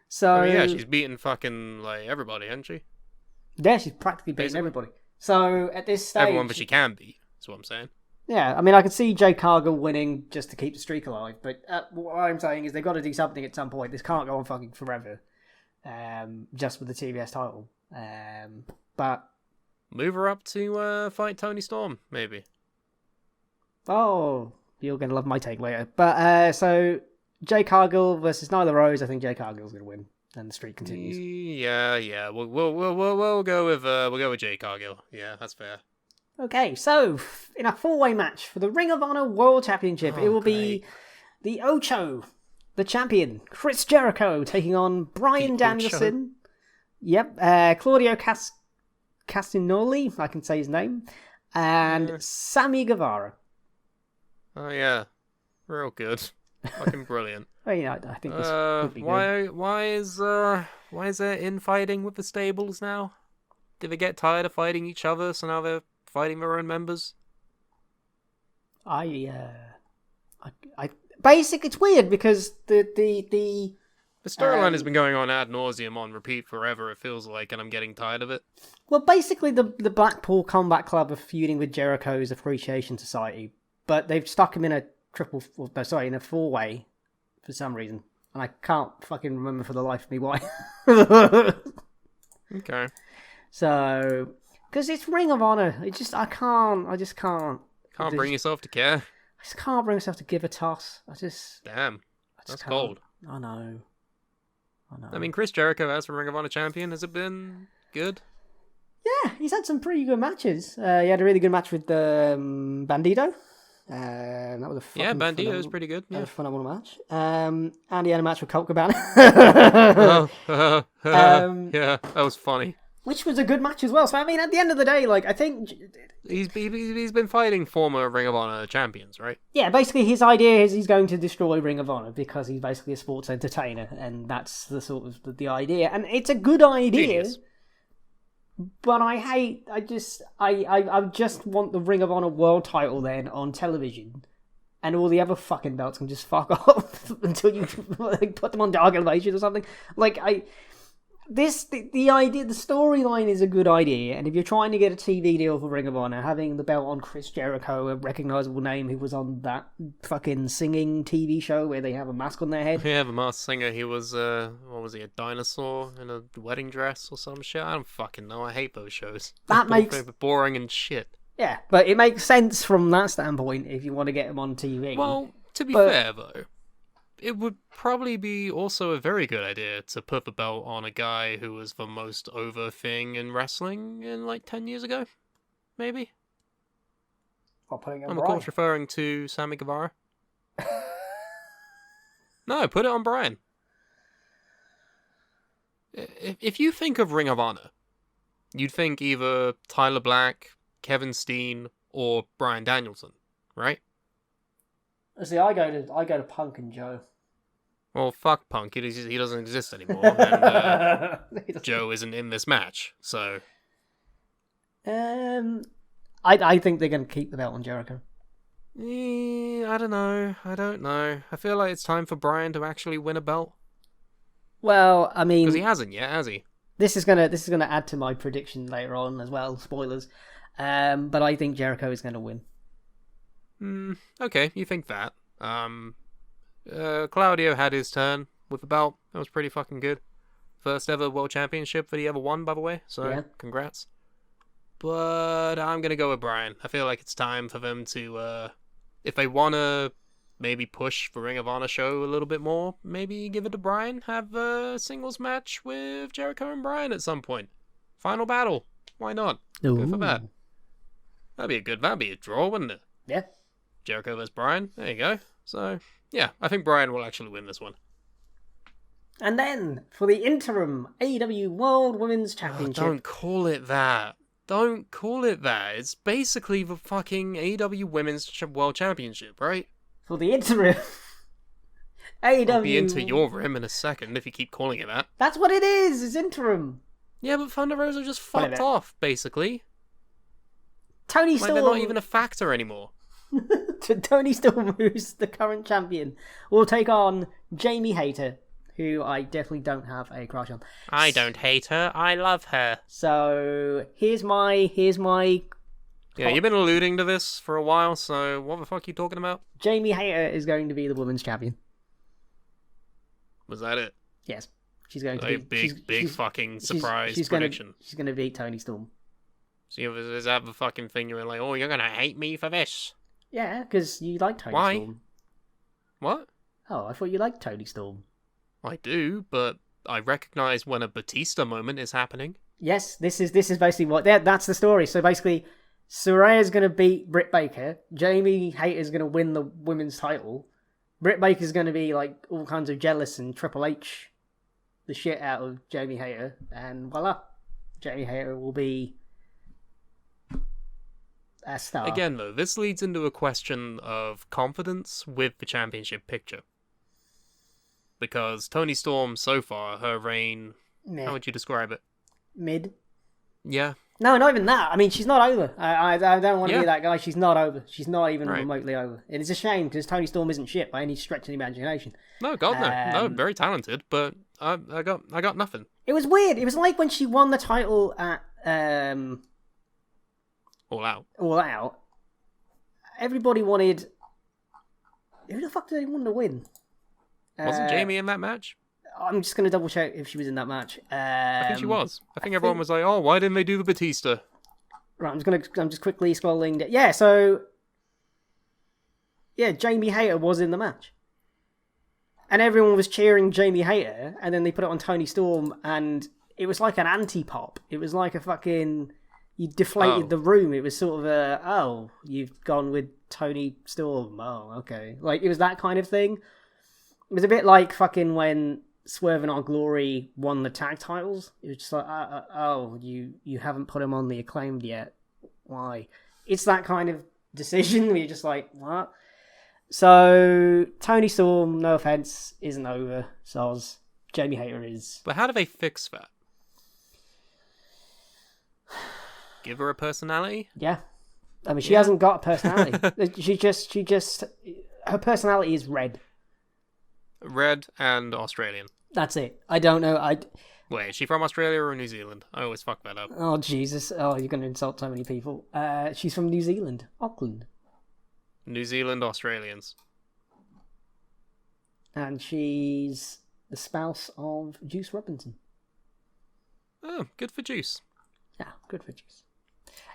so... I mean, yeah, she's beaten fucking, like, everybody, hasn't she? Yeah, she's practically beaten everybody. So, at this stage... Everyone but she can beat, is what I'm saying. Yeah, I mean, I could see Jade Cargill winning just to keep the streak alive, but what I'm saying is they've got to do something at some point. This can't go on fucking forever, just with the TBS title. But move her up to fight Toni Storm, maybe. Oh, you're going to love my take later. But so Jade Cargill versus Nyla Rose. I think Jade Cargill's going to win, and the streak continues. Yeah. We'll go with Jade Cargill. Yeah, that's fair. Okay, so in a four-way match for the Ring of Honor World Championship, it will be the Ocho, the champion, Chris Jericho, taking on Bryan Danielson. Yep, Claudio Castagnoli, I can say his name, and Sammy Guevara. Oh yeah, real good, fucking brilliant. Well, yeah, I think this would be good. Why is there infighting with the stables now? Did they get tired of fighting each other, so now they're fighting their own members? I basically, it's weird because the storyline has been going on ad nauseum on repeat forever, it feels like, and I'm getting tired of it. Well, basically, the Blackpool Combat Club are feuding with Jericho's Appreciation Society, but they've stuck him in a four-way for some reason, and I can't fucking remember for the life of me why. Okay. So, because it's Ring of Honor, I just can't. Can't bring yourself to care. I just can't bring myself to give a toss. Damn, that's cold. I know. I mean, Chris Jericho as a Ring of Honor champion, has it been good? Yeah, he's had some pretty good matches. He had a really good match with Bandido. That was a Bandido was pretty good. Yeah. That was a phenomenal match. And he had a match with Colt Cabana. Yeah, that was funny. Which was a good match as well. So I mean, at the end of the day, like, I think he's been fighting former Ring of Honor champions, right? Yeah, basically his idea is he's going to destroy Ring of Honor because he's basically a sports entertainer, and that's the sort of the idea. And it's a good idea. Genius. But I just want the Ring of Honor world title then on television, and all the other fucking belts can just fuck off until you put them on Dark Elevation or something. Like, the idea, the storyline is a good idea, and if you're trying to get a TV deal for Ring of Honor, having the belt on Chris Jericho, a recognizable name who was on that fucking singing TV show where they have a mask on their head. Yeah, the masked singer, he was, what was he, a dinosaur in a wedding dress or some shit? I don't fucking know, I hate those shows. That makes... boring and shit. Yeah, but it makes sense from that standpoint if you want to get him on TV. Well, to be fair, though, it would probably be also a very good idea to put the belt on a guy who was the most over thing in wrestling in like 10 years ago, maybe? I'm of course referring to Sammy Guevara. No, put it on Brian. If you think of Ring of Honor, you'd think either Tyler Black, Kevin Steen, or Bryan Danielson, right? See, I go to Punk and Joe. Well, fuck Punk. He doesn't exist anymore, and Joe isn't in this match, so... I think they're going to keep the belt on Jericho. I don't know. I feel like it's time for Brian to actually win a belt. Well, I mean... Because he hasn't yet, has he? This is gonna add to my prediction later on as well, spoilers. But I think Jericho is going to win. Okay, you think that. Claudio had his turn with the belt. That was pretty fucking good. First ever world championship that he ever won, by the way. So, yeah. Congrats. But I'm going to go with Brian. I feel like it's time for them to, if they want to maybe push the Ring of Honor show a little bit more, maybe give it to Brian. Have a singles match with Jericho and Brian at some point. Final battle. Why not? Ooh. Go for that. That'd be a draw, wouldn't it? Yeah. Jericho vs. Brian. There you go. So, yeah, I think Brian will actually win this one. And then, for the interim AEW World Women's Championship... Don't call it that. Don't call it that. It's basically the fucking AEW Women's World Championship, right? For the interim... AEW... I'll be into your rim in a second if you keep calling it that. That's what it is! It's interim! Yeah, but Thunder Rosa just fucked off, basically. Tony Storm... They're not even a factor anymore. Tony Storm, who's the current champion, will take on Jamie Hayter, who I definitely don't have a crush on. I don't hate her, I love her. So, here's my... Yeah, you've been alluding to this for a while, so what the fuck are you talking about? Jamie Hayter is going to be the women's champion. Was that it? Yes. She's going to be... Big fucking surprise prediction. She's going to beat Tony Storm. So is that the fucking thing you were like, oh, you're going to hate me for this? Yeah, because you like Tony Storm. What? Oh, I thought you liked Tony Storm. I do, but I recognise when a Batista moment is happening. Yes, this is basically what... That's the story. So basically, Saraya's going to beat Britt Baker. Jamie Hayter's going to win the women's title. Britt Baker's going to be like all kinds of jealous and Triple H the shit out of Jamie Hayter. And voila, Jamie Hayter will be... a star. Again, though, this leads into a question of confidence with the championship picture. Because Toni Storm, so far, her reign... Meh. How would you describe it? Mid. Yeah. No, not even that. I mean, she's not over. I don't want to be that guy. She's not over. She's not even remotely over. And it's a shame, because Toni Storm isn't shit by any stretch of the imagination. No, God, no. No, very talented, but I got nothing. It was weird. It was like when she won the title at... All Out. Everybody wanted... Who the fuck did they want to win? Wasn't Jamie in that match? I'm just going to double check if she was in that match. I think she was. I think everyone was like, oh, why didn't they do the Batista? Right, I'm just quickly scrolling. Yeah, so... Yeah, Jamie Hayter was in the match. And everyone was cheering Jamie Hayter, and then they put it on Toni Storm, and it was like an anti-pop. It was like a fucking... You deflated the room. It was sort of you've gone with Toni Storm. Oh, okay. Like, it was that kind of thing. It was a bit like fucking when Swerve and Our Glory won the tag titles. It was just like, you haven't put him on the Acclaimed yet. Why? It's that kind of decision where you're just like, what? So, Toni Storm, no offense, isn't over. Soz. Jamie Hayter is. But how do they fix that? Give her a personality? Yeah. I mean, she hasn't got a personality. she just, her personality is red. Red and Australian. That's it. I don't know. Wait, is she from Australia or New Zealand? I always fuck that up. Oh, Jesus. Oh, you're going to insult so many people. She's from New Zealand. Auckland. New Zealand Australians. And she's the spouse of Juice Robinson. Oh, good for Juice. Yeah, good for Juice.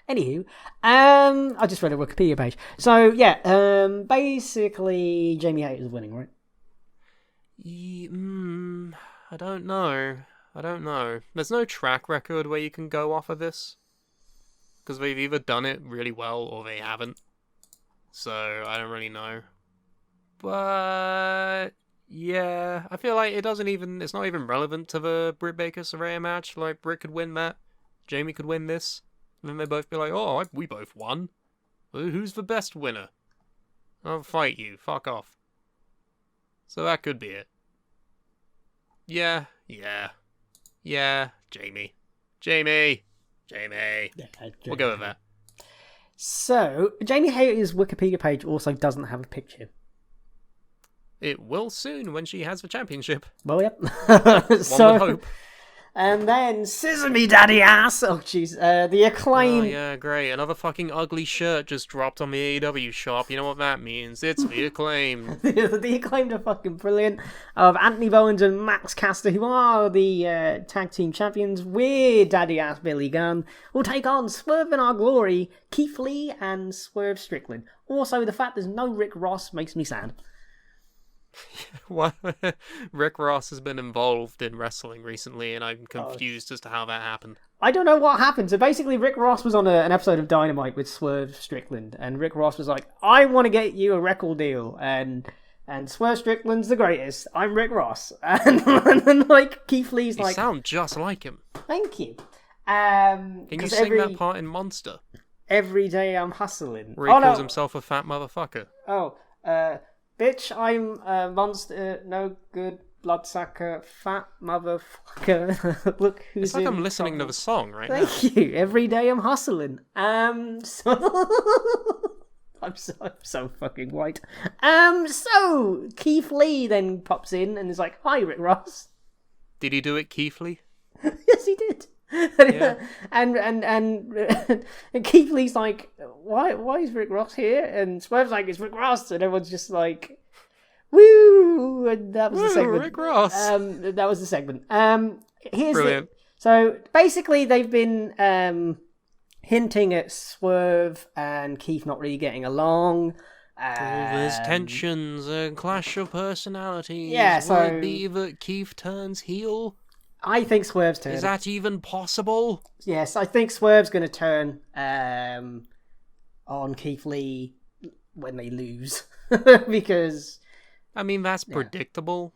Anywho, I just read a Wikipedia page. So yeah, basically Jamie Hayter's winning, right? I don't know. There's no track record where you can go off of this. Because they've either done it really well or they haven't. So, I don't really know. But, yeah, I feel like it's not even relevant to the Britt Baker Saraya match. Like, Britt could win that. Jamie could win this. And then they both be like, we both won. Who's the best winner? I'll fight you. Fuck off. So that could be it. Yeah, Jamie. We'll go with that. So, Jamie Hayter's Wikipedia page also doesn't have a picture. It will soon when she has the championship. Well, yep. One would hope. And then Sesame Daddy Ass. Oh, jeez. The Acclaim. Oh, yeah, great. Another fucking ugly shirt just dropped on the AEW shop. You know what that means? It's the Acclaim. The Acclaimed are fucking brilliant. Of Anthony Bowens and Max Caster, who are the tag team champions, with Daddy Ass Billy Gunn, will take on Swerve in Our Glory, Keith Lee, and Swerve Strickland. Also, the fact there's no Rick Ross makes me sad. What? Rick Ross has been involved in wrestling recently, and I'm confused as to how that happened. I don't know what happened. So basically, Rick Ross was on an episode of Dynamite with Swerve Strickland, and Rick Ross was like, "I want to get you a record deal," and Swerve Strickland's the greatest. I'm Rick Ross, and like Keith Lee's like, you sound just like him. Thank you. Can you sing that part in Monster? Every day I'm hustling. Where he calls himself a fat motherfucker. Bitch, I'm a monster, no good, bloodsucker, fat motherfucker. Look who's It's like in I'm listening trouble. to the song right now. Thank you. Every day I'm hustling. So... I'm so fucking white. So Keith Lee then pops in and is like, "Hi, Rick Ross." Did he do it Keithly? Yes, he did. Yeah. and Keith Lee's like, why is Rick Ross here? And Swerve's like, it's Rick Ross, and everyone's just like, woo! And that was the segment. Rick Ross. That was the segment. Brilliant. So basically, they've been hinting at Swerve and Keith not really getting along. There's tensions, a clash of personalities. Yeah, so will it be that Keith turns heel? I think Swerve's turn. Is that even possible? Yes, I think Swerve's going to turn on Keith Lee when they lose. Because... I mean, that's predictable.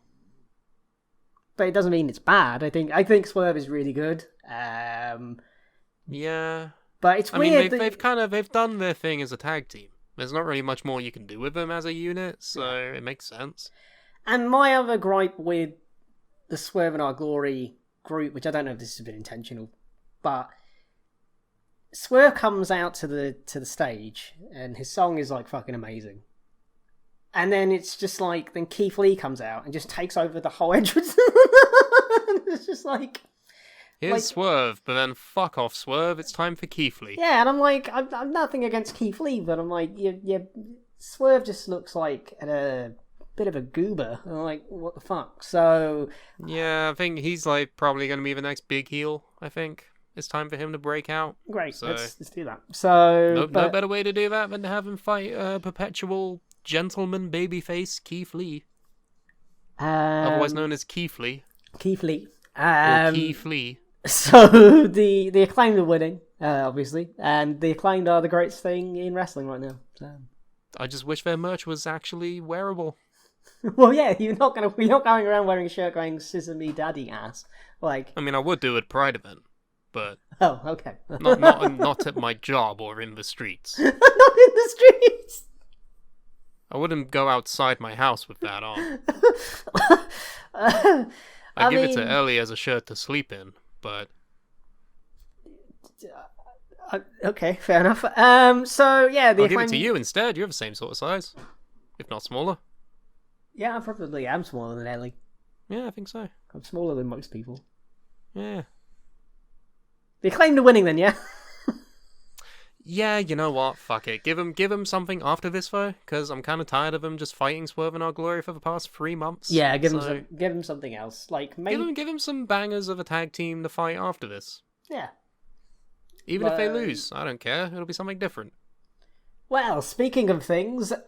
But it doesn't mean it's bad. I think Swerve is really good. Yeah. But it's weird. They've done their thing as a tag team. There's not really much more you can do with them as a unit, so it makes sense. And my other gripe with the Swerve in Our Glory group, which I don't know if this has been intentional, but Swerve comes out to the stage and his song is like fucking amazing. And then it's just like, then Keith Lee comes out and just takes over the whole entrance. It's just like... Here's Swerve, but then fuck off, Swerve. It's time for Keith Lee. Yeah, and I'm like, I'm nothing against Keith Lee, but I'm like, Swerve just looks like a bit of a goober. And I'm like, what the fuck? So... Yeah, I think he's like probably going to be the next big heel, I think. It's time for him to break out. Great, so... let's do that. So... No better way to do that than to have him fight perpetual gentleman babyface Keith Lee. Otherwise known as Keith Lee. Keith Lee. Or Keith Lee. So the Acclaimed are winning, obviously, and the Acclaimed are the greatest thing in wrestling right now. So. I just wish their merch was actually wearable. Well, yeah, you're not going around wearing a shirt going "Sesame Daddy Ass." Like, I mean, I would do it Pride event, but okay, not at my job or in the streets. Not in the streets. I wouldn't go outside my house with that on. I give it to Ellie as a shirt to sleep in, but... Okay, fair enough. So, yeah... I'll give it to you instead. You're the same sort of size. If not smaller. Yeah, I probably am smaller than Ellie. Yeah, I think so. I'm smaller than most people. Yeah. The Acclaimed are winning then, yeah? Yeah, you know what? Fuck it. Give him something after this, though, because I'm kind of tired of him just fighting Swerve in Our Glory for the past 3 months. Yeah, give him something else. Like maybe give him some bangers of a tag team to fight after this. Yeah. Even if they lose, I don't care. It'll be something different. Well, speaking of things, in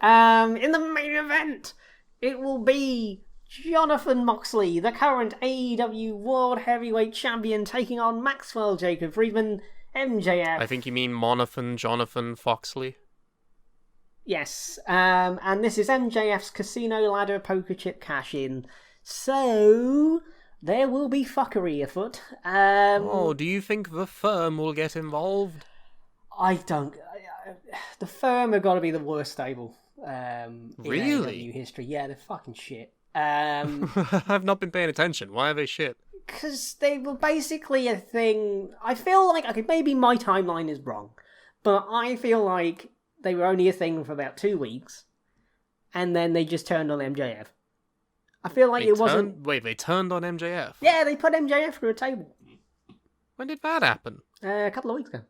the main event, it will be Jonathan Moxley, the current AEW World Heavyweight Champion, taking on Maxwell Jacob Friedman, MJF. I think you mean Jonathan Foxley. Yes, and this is MJF's Casino Ladder Poker Chip cash-in. So, there will be fuckery afoot. Do you think the firm will get involved? I don't... The firm have got to be the worst stable in Really? AEW history. Yeah, they're fucking shit. I've not been paying attention. Why are they shit? Because they were basically a thing... I feel like... Okay, maybe my timeline is wrong, but I feel like they were only a thing for about 2 weeks, and then they just turned on MJF. I feel like it wasn't... Wait, they turned on MJF? Yeah, they put MJF through a table. When did that happen? A couple of weeks ago.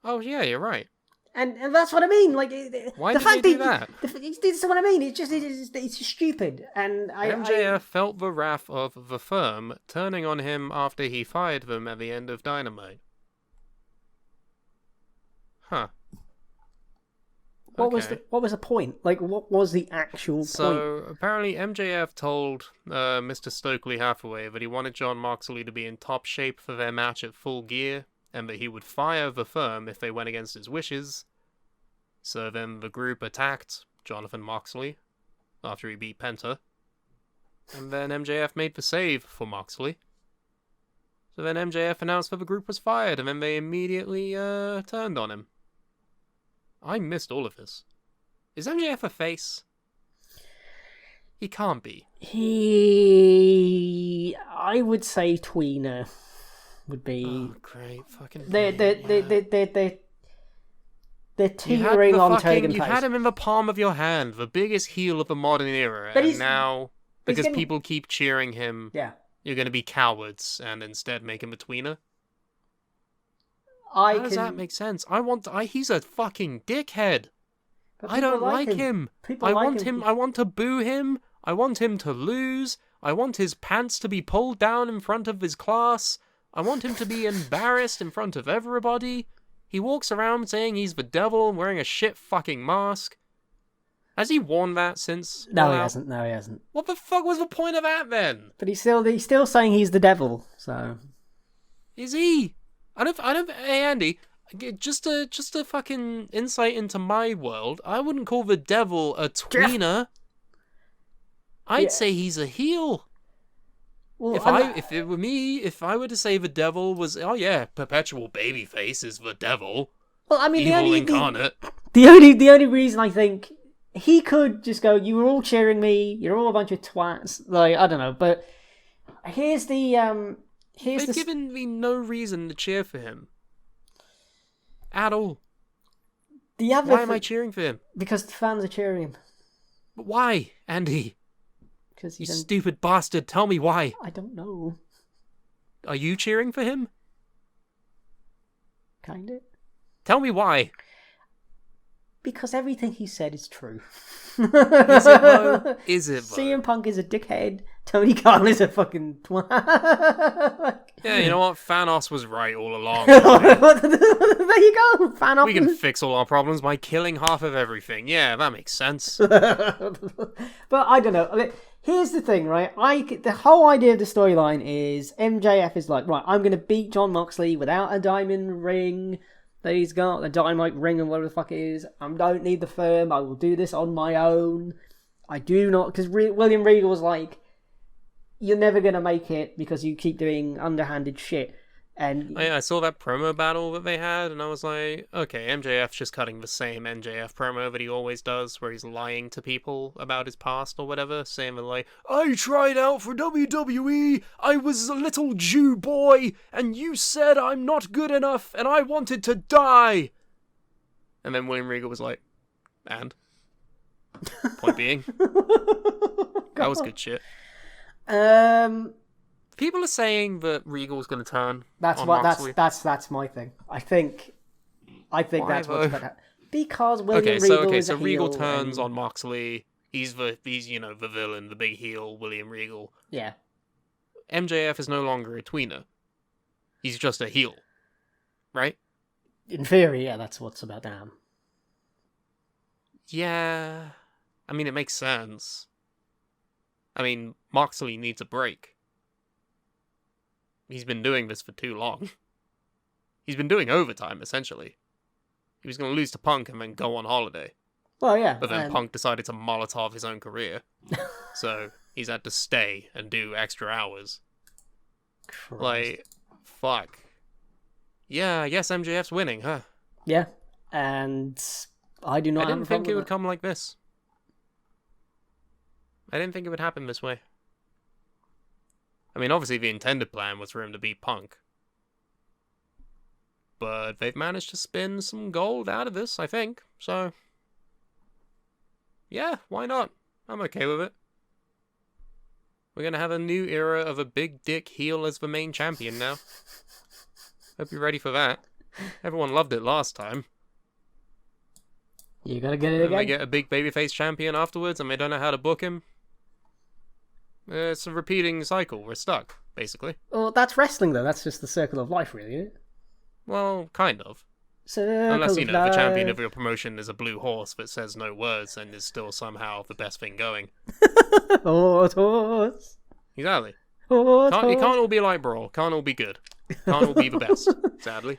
Oh, yeah, you're right. And that's what I mean. Like, why did they do that? That's what I mean. It's just stupid. And MJF felt the wrath of the firm turning on him after he fired them at the end of Dynamite. Huh. What was the point? Like, what was the actual point? So, apparently MJF told Mr. Stokely Hathaway that he wanted Jon Moxley to be in top shape for their match at Full Gear, and that he would fire the firm if they went against his wishes. So then the group attacked Jonathan Moxley after he beat Penta, and then MJF made the save for Moxley. So then MJF announced that the group was fired, and then they immediately turned on him. I missed all of this. Is MJF a face? He can't be. I would say tweener would be. Oh, great. Fucking they're teetering on turning him face. You had him in the palm of your hand, the biggest heel of the modern era, and now, because people keep cheering him, you're going to be cowards and instead make him a tweener? How does that make sense? He's a fucking dickhead. I don't like him. I want to boo him. I want him to lose. I want his pants to be pulled down in front of his class. I want him to be embarrassed in front of everybody. He walks around saying he's the devil and wearing a shit fucking mask. Has he worn that since? No, he hasn't. No, he hasn't. What the fuck was the point of that then? But he's still saying he's the devil. So is he? I don't. Hey Andy, just a fucking insight into my world. I wouldn't call the devil a tweener. I'd say he's a heel. Well, if it were me, if I were to say the devil was, perpetual babyface is the devil. Well, I mean, evil incarnate. The only reason I think he could just go, you were all cheering me, you're all a bunch of twats. Like, I don't know, but here's the They've given me no reason to cheer for him. At all. Why am I cheering for him? Because the fans are cheering him. But why, Andy? Because you stupid bastard, tell me why. I don't know. Are you cheering for him? Kinda. Tell me why. Because everything he said is true. Is it though? CM Punk is a dickhead. Tony Khan is a fucking twat. Yeah, you know what? Thanos was right all along. There you go. Thanos. We can fix all our problems by killing half of everything. Yeah, that makes sense. But I don't know. I mean, here's the thing, right? The whole idea of the storyline is MJF is like, right, I'm going to beat Jon Moxley without a diamond ring that he's got, the dynamite ring and whatever the fuck it is. I don't need the firm. I will do this on my own. I do not, because William Regal was like, you're never going to make it because you keep doing underhanded shit. And I saw that promo battle that they had, and I was like, okay, MJF's just cutting the same MJF promo that he always does, where he's lying to people about his past or whatever, saying that, like, I tried out for WWE, I was a little Jew boy, and you said I'm not good enough, and I wanted to die! And then William Regal was like, and? Point being, that was good shit. People are saying that Regal's going to turn. That's on what. Moxley. That's my thing. I think Why, that's though? what's better because William Regal is a Regal heel turns and... on Moxley. He's the villain, the big heel, William Regal. Yeah. MJF is no longer a tweener. He's just a heel, right? In theory, yeah, that's what's about to happen. Yeah. I mean, it makes sense. I mean, Moxley needs a break. He's been doing this for too long. He's been doing overtime, essentially. He was going to lose to Punk and then go on holiday. Well, yeah. But then Punk decided to Molotov his own career. So he's had to stay and do extra hours. Christ. Like, fuck. Yeah, I guess MJF's winning, huh? Yeah, and I do not. I didn't think it would come. come like this. I didn't think it would happen this way. I mean, obviously the intended plan was for him to beat Punk. But they've managed to spin some gold out of this, I think. So, yeah, why not? I'm okay with it. We're going to have a new era of a big dick heel as the main champion now. Hope you're ready for that. Everyone loved it last time. You gotta get it And again. they get a big babyface champion afterwards and they don't know how to book him. It's a repeating cycle. We're stuck, basically. Well, that's wrestling, though. That's just the circle of life, really, isn't it? Well, kind of. Circle Unless, you of know, the champion life. of your promotion is a blue horse that says no words and is still somehow the best thing going. Horse. Exactly. It Horse. can't all be like Brawl. Can't all be good. Can't all be the best, sadly.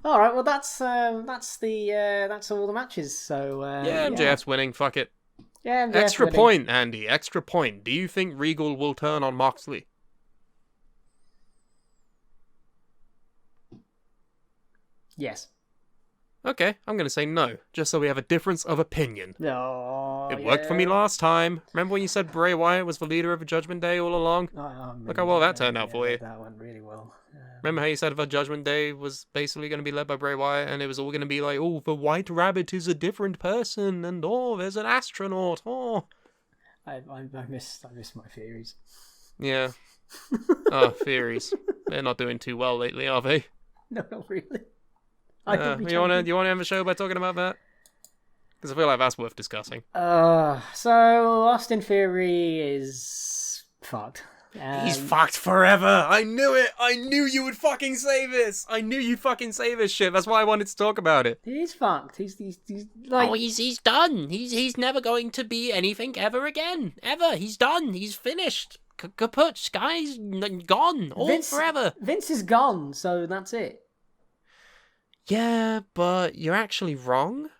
All right. Well, that's all the matches. So Yeah, MJF's winning. Fuck it. Yeah, MJF Extra winning. point, Andy. Extra point. Do you think Regal will turn on Moxley? Yes. Okay, I'm going to say no, just so we have a difference of opinion. No. It worked for me last time. Remember when you said Bray Wyatt was the leader of the Judgment Day all along? Look how well that turned out for you. That went really well. Remember how you said the Judgment Day was basically going to be led by Bray Wyatt, and it was all going to be like, oh, the White Rabbit is a different person, and oh, there's an astronaut, oh. I missed my theories. Yeah. Oh, theories. They're not doing too well lately, are they? No, not really. You want to end the show by talking about that? Because I feel like that's worth discussing. So Austin Theory is fucked. He's fucked forever. I knew it. I knew you would fucking say this. I knew you'd fucking say this shit. That's why I wanted to talk about it. He's fucked. He's like... Oh, he's done. He's never going to be anything ever again. Ever. He's done. He's finished. Kaput. Guy's gone. All forever. Vince is gone, so that's it. Yeah, but you're actually wrong.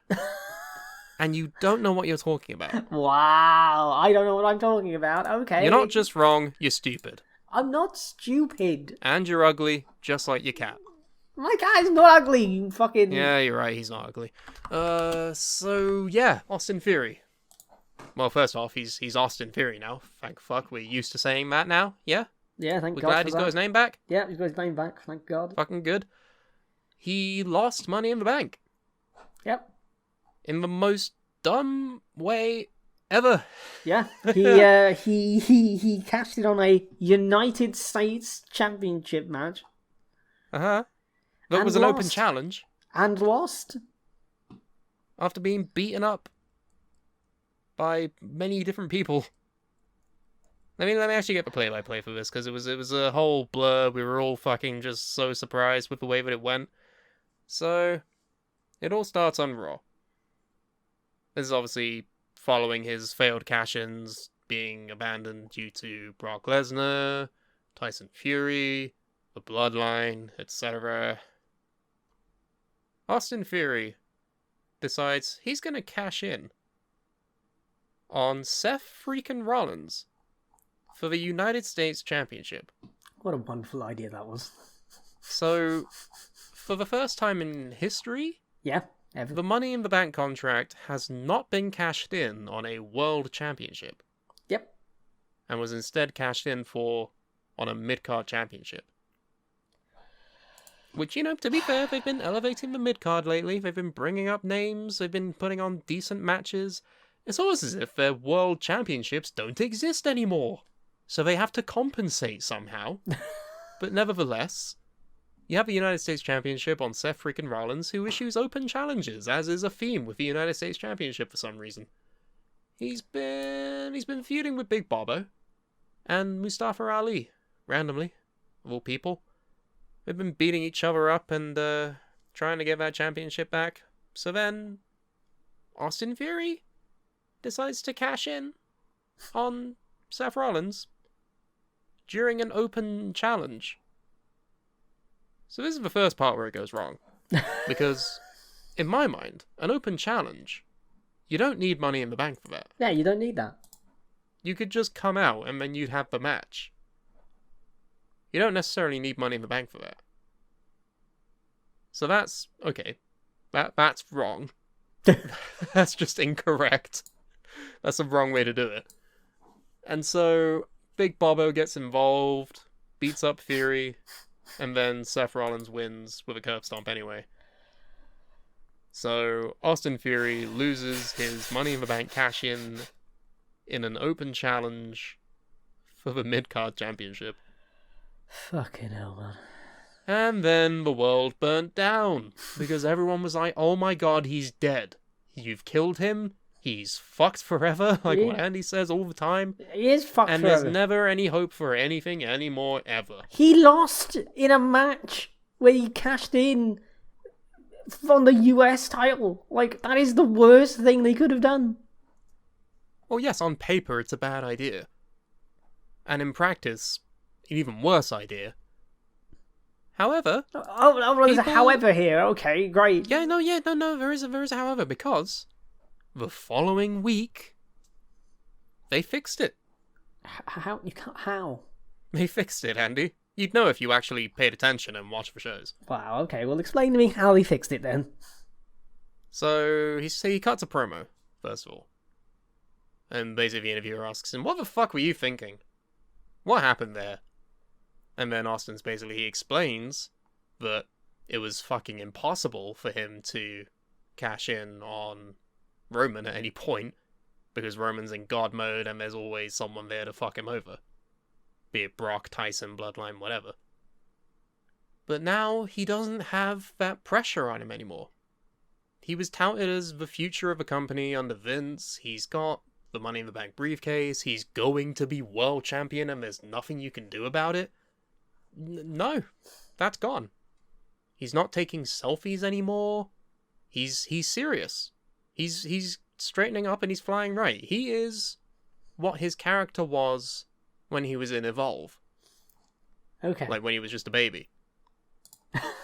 And you don't know what you're talking about. Wow, I don't know what I'm talking about. Okay. You're not just wrong, you're stupid. I'm not stupid. And you're ugly, just like your cat. My cat's not ugly, you fucking... Yeah, you're right, he's not ugly. So, yeah, Austin Theory. Well, first off, he's Austin Theory now. Thank fuck, we're used to saying that now, yeah? Yeah, thank We're God glad for he's that. got his name back? Yeah, he's got his name back, thank God. Fucking good. He lost Money in the Bank. Yep. In the most dumb way ever. Yeah, he cashed it on a United States Championship match. Uh-huh. That was an open challenge. And lost. After being beaten up by many different people. Let me actually get the play-by-play for this, because it was a whole blur. We were all fucking just so surprised with the way that it went. So, it all starts on Raw. This is obviously following his failed cash-ins being abandoned due to Brock Lesnar, Tyson Fury, the Bloodline, etc. Austin Theory decides he's going to cash in on Seth freaking Rollins for the United States Championship. What a wonderful idea that was. So, for the first time in history, Yeah, ever. the Money in the Bank contract has not been cashed in on a World Championship. Yep. And was instead cashed in on a mid-card championship. Which, you know, to be fair, they've been elevating the mid-card lately. They've been bringing up names. They've been putting on decent matches. It's almost as if their World Championships don't exist anymore. So they have to compensate somehow. But nevertheless, you have the United States Championship on Seth freaking Rollins, who issues open challenges, as is a theme with the United States Championship for some reason. He's been feuding with Big Bobbo and Mustafa Ali, randomly, of all people. They've been beating each other up and trying to get that championship back. So then Austin Theory decides to cash in on Seth Rollins during an open challenge. So this is the first part where it goes wrong. Because, in my mind, an open challenge, you don't need Money in the Bank for that. Yeah, you don't need that. You could just come out and then you'd have the match. You don't necessarily need Money in the Bank for that. So that's, okay, that's wrong. That's just incorrect. That's the wrong way to do it. And so, Big Bobbo gets involved, beats up Theory, and then Seth Rollins wins with a curb stomp anyway. So, Austin Theory loses his Money in the Bank cash-in in an open challenge for the mid-card championship. Fucking hell, man. And then the world burnt down, because everyone was like, oh my god, he's dead. You've killed him, he's fucked forever, like what Andy says all the time. He is fucked and forever. There's never any hope for anything anymore, ever. He lost in a match where he cashed in on the US title. Like, that is the worst thing they could have done. Well, yes, on paper it's a bad idea. And in practice, an even worse idea. However... there's a however here. Okay, great. No, there is a however, because the following week, they fixed it. How? You can't... How? They fixed it, Andy. You'd know if you actually paid attention and watched the shows. Wow, okay, well explain to me how they fixed it then. So, he cuts a promo, first of all. And basically the interviewer asks him, what the fuck were you thinking? What happened there? And then he explains that it was fucking impossible for him to cash in on Roman at any point, because Roman's in God mode and there's always someone there to fuck him over. Be it Brock, Tyson, Bloodline, whatever. But now he doesn't have that pressure on him anymore. He was touted as the future of the company under Vince. He's got the Money in the Bank briefcase. He's going to be world champion and there's nothing you can do about it. No, that's gone. He's not taking selfies anymore. He's serious. He's straightening up and he's flying right. He is what his character was when he was in Evolve. Okay. Like when he was just a baby.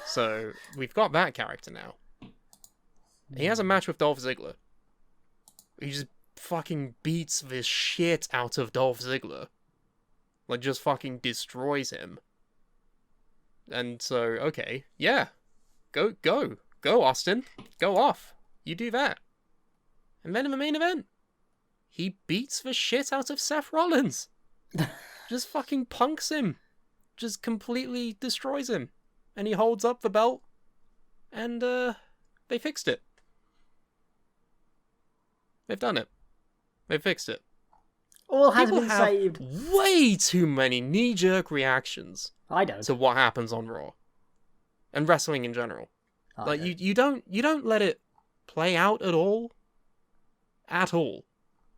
So we've got that character now. He has a match with Dolph Ziggler. He just fucking beats the shit out of Dolph Ziggler. Like just fucking destroys him. And so, okay, yeah. Go, Austin. Go off. You do that. And then in the main event, he beats the shit out of Seth Rollins. Just fucking punks him. Just completely destroys him. And he holds up the belt. And, they fixed it. They've done it. They fixed it. All has People been have saved. way too many knee-jerk reactions I don't. to what happens on Raw. And wrestling in general. Like, you don't let it play out at all. At all.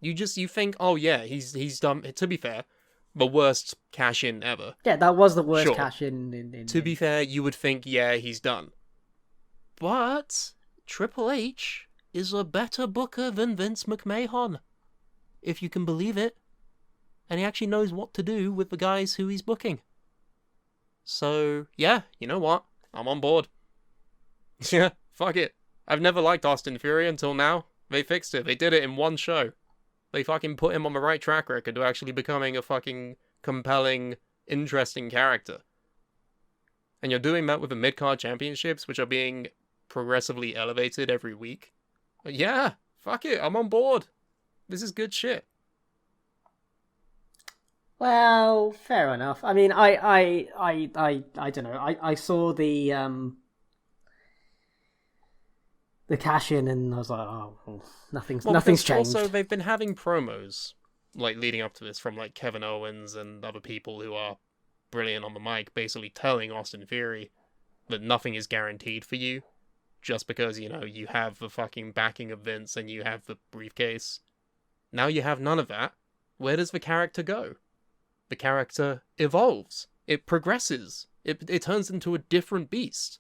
You think, oh yeah, he's done, to be fair, the worst cash-in ever. Yeah, that was the worst Sure. cash-in. To be fair, you would think, yeah, he's done. But Triple H is a better booker than Vince McMahon. If you can believe it. And he actually knows what to do with the guys who he's booking. So, yeah, you know what? I'm on board. Yeah, fuck it. I've never liked Austin Theory until now. They fixed it. They did it in one show. They fucking put him on the right track record to actually becoming a fucking compelling, interesting character. And you're doing that with the mid-card championships, which are being progressively elevated every week. Yeah, fuck it. I'm on board. This is good shit. Well, fair enough. I mean, I don't know. I saw the cash in, and I was like, oh, well, nothing's changed. Also, they've been having promos like leading up to this from like Kevin Owens and other people who are brilliant on the mic, basically telling Austin Theory that nothing is guaranteed for you, just because you have the fucking backing of Vince and you have the briefcase. Now you have none of that. Where does the character go? The character evolves. It progresses. It turns into a different beast.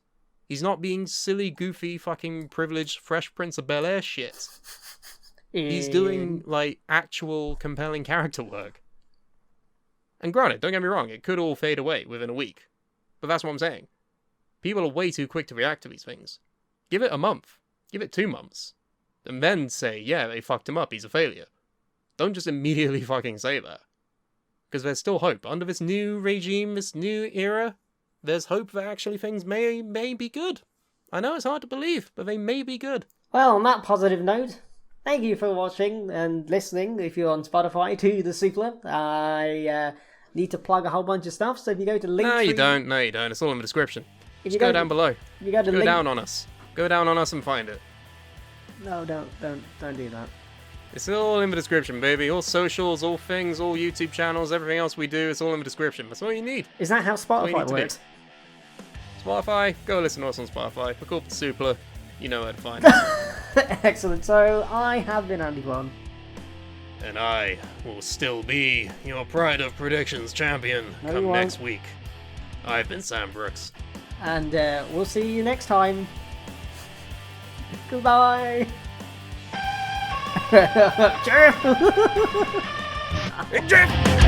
He's not being silly, goofy, fucking privileged Fresh Prince of Bel-Air shit. He's doing, like, actual compelling character work. And granted, don't get me wrong, it could all fade away within a week. But that's what I'm saying. People are way too quick to react to these things. Give it a month. Give it 2 months. And then say, yeah, they fucked him up, he's a failure. Don't just immediately fucking say that. Because there's still hope. Under this new regime, this new era, there's hope that actually things may be good. I know it's hard to believe, but they may be good. Well, on that positive note, thank you for watching and listening if you're on Spotify to the Suplah. I need to plug a whole bunch of stuff, so if you go to Linktree... No, you don't. It's all in the description. Just go down below. You go to Go down on us. Go down on us and find it. No, don't do that. It's all in the description, baby. All socials, all things, all YouTube channels, everything else we do, it's all in the description. That's all you need. Is that how Spotify works? Spotify, go listen to us on Spotify. We're called Suplah. You know where to find us. Excellent. So, I have been Andy One. And I will still be your Pride of Predictions champion come next week. I've been Sam Brooks. And we'll see you next time. Goodbye. Jeff! Jeff!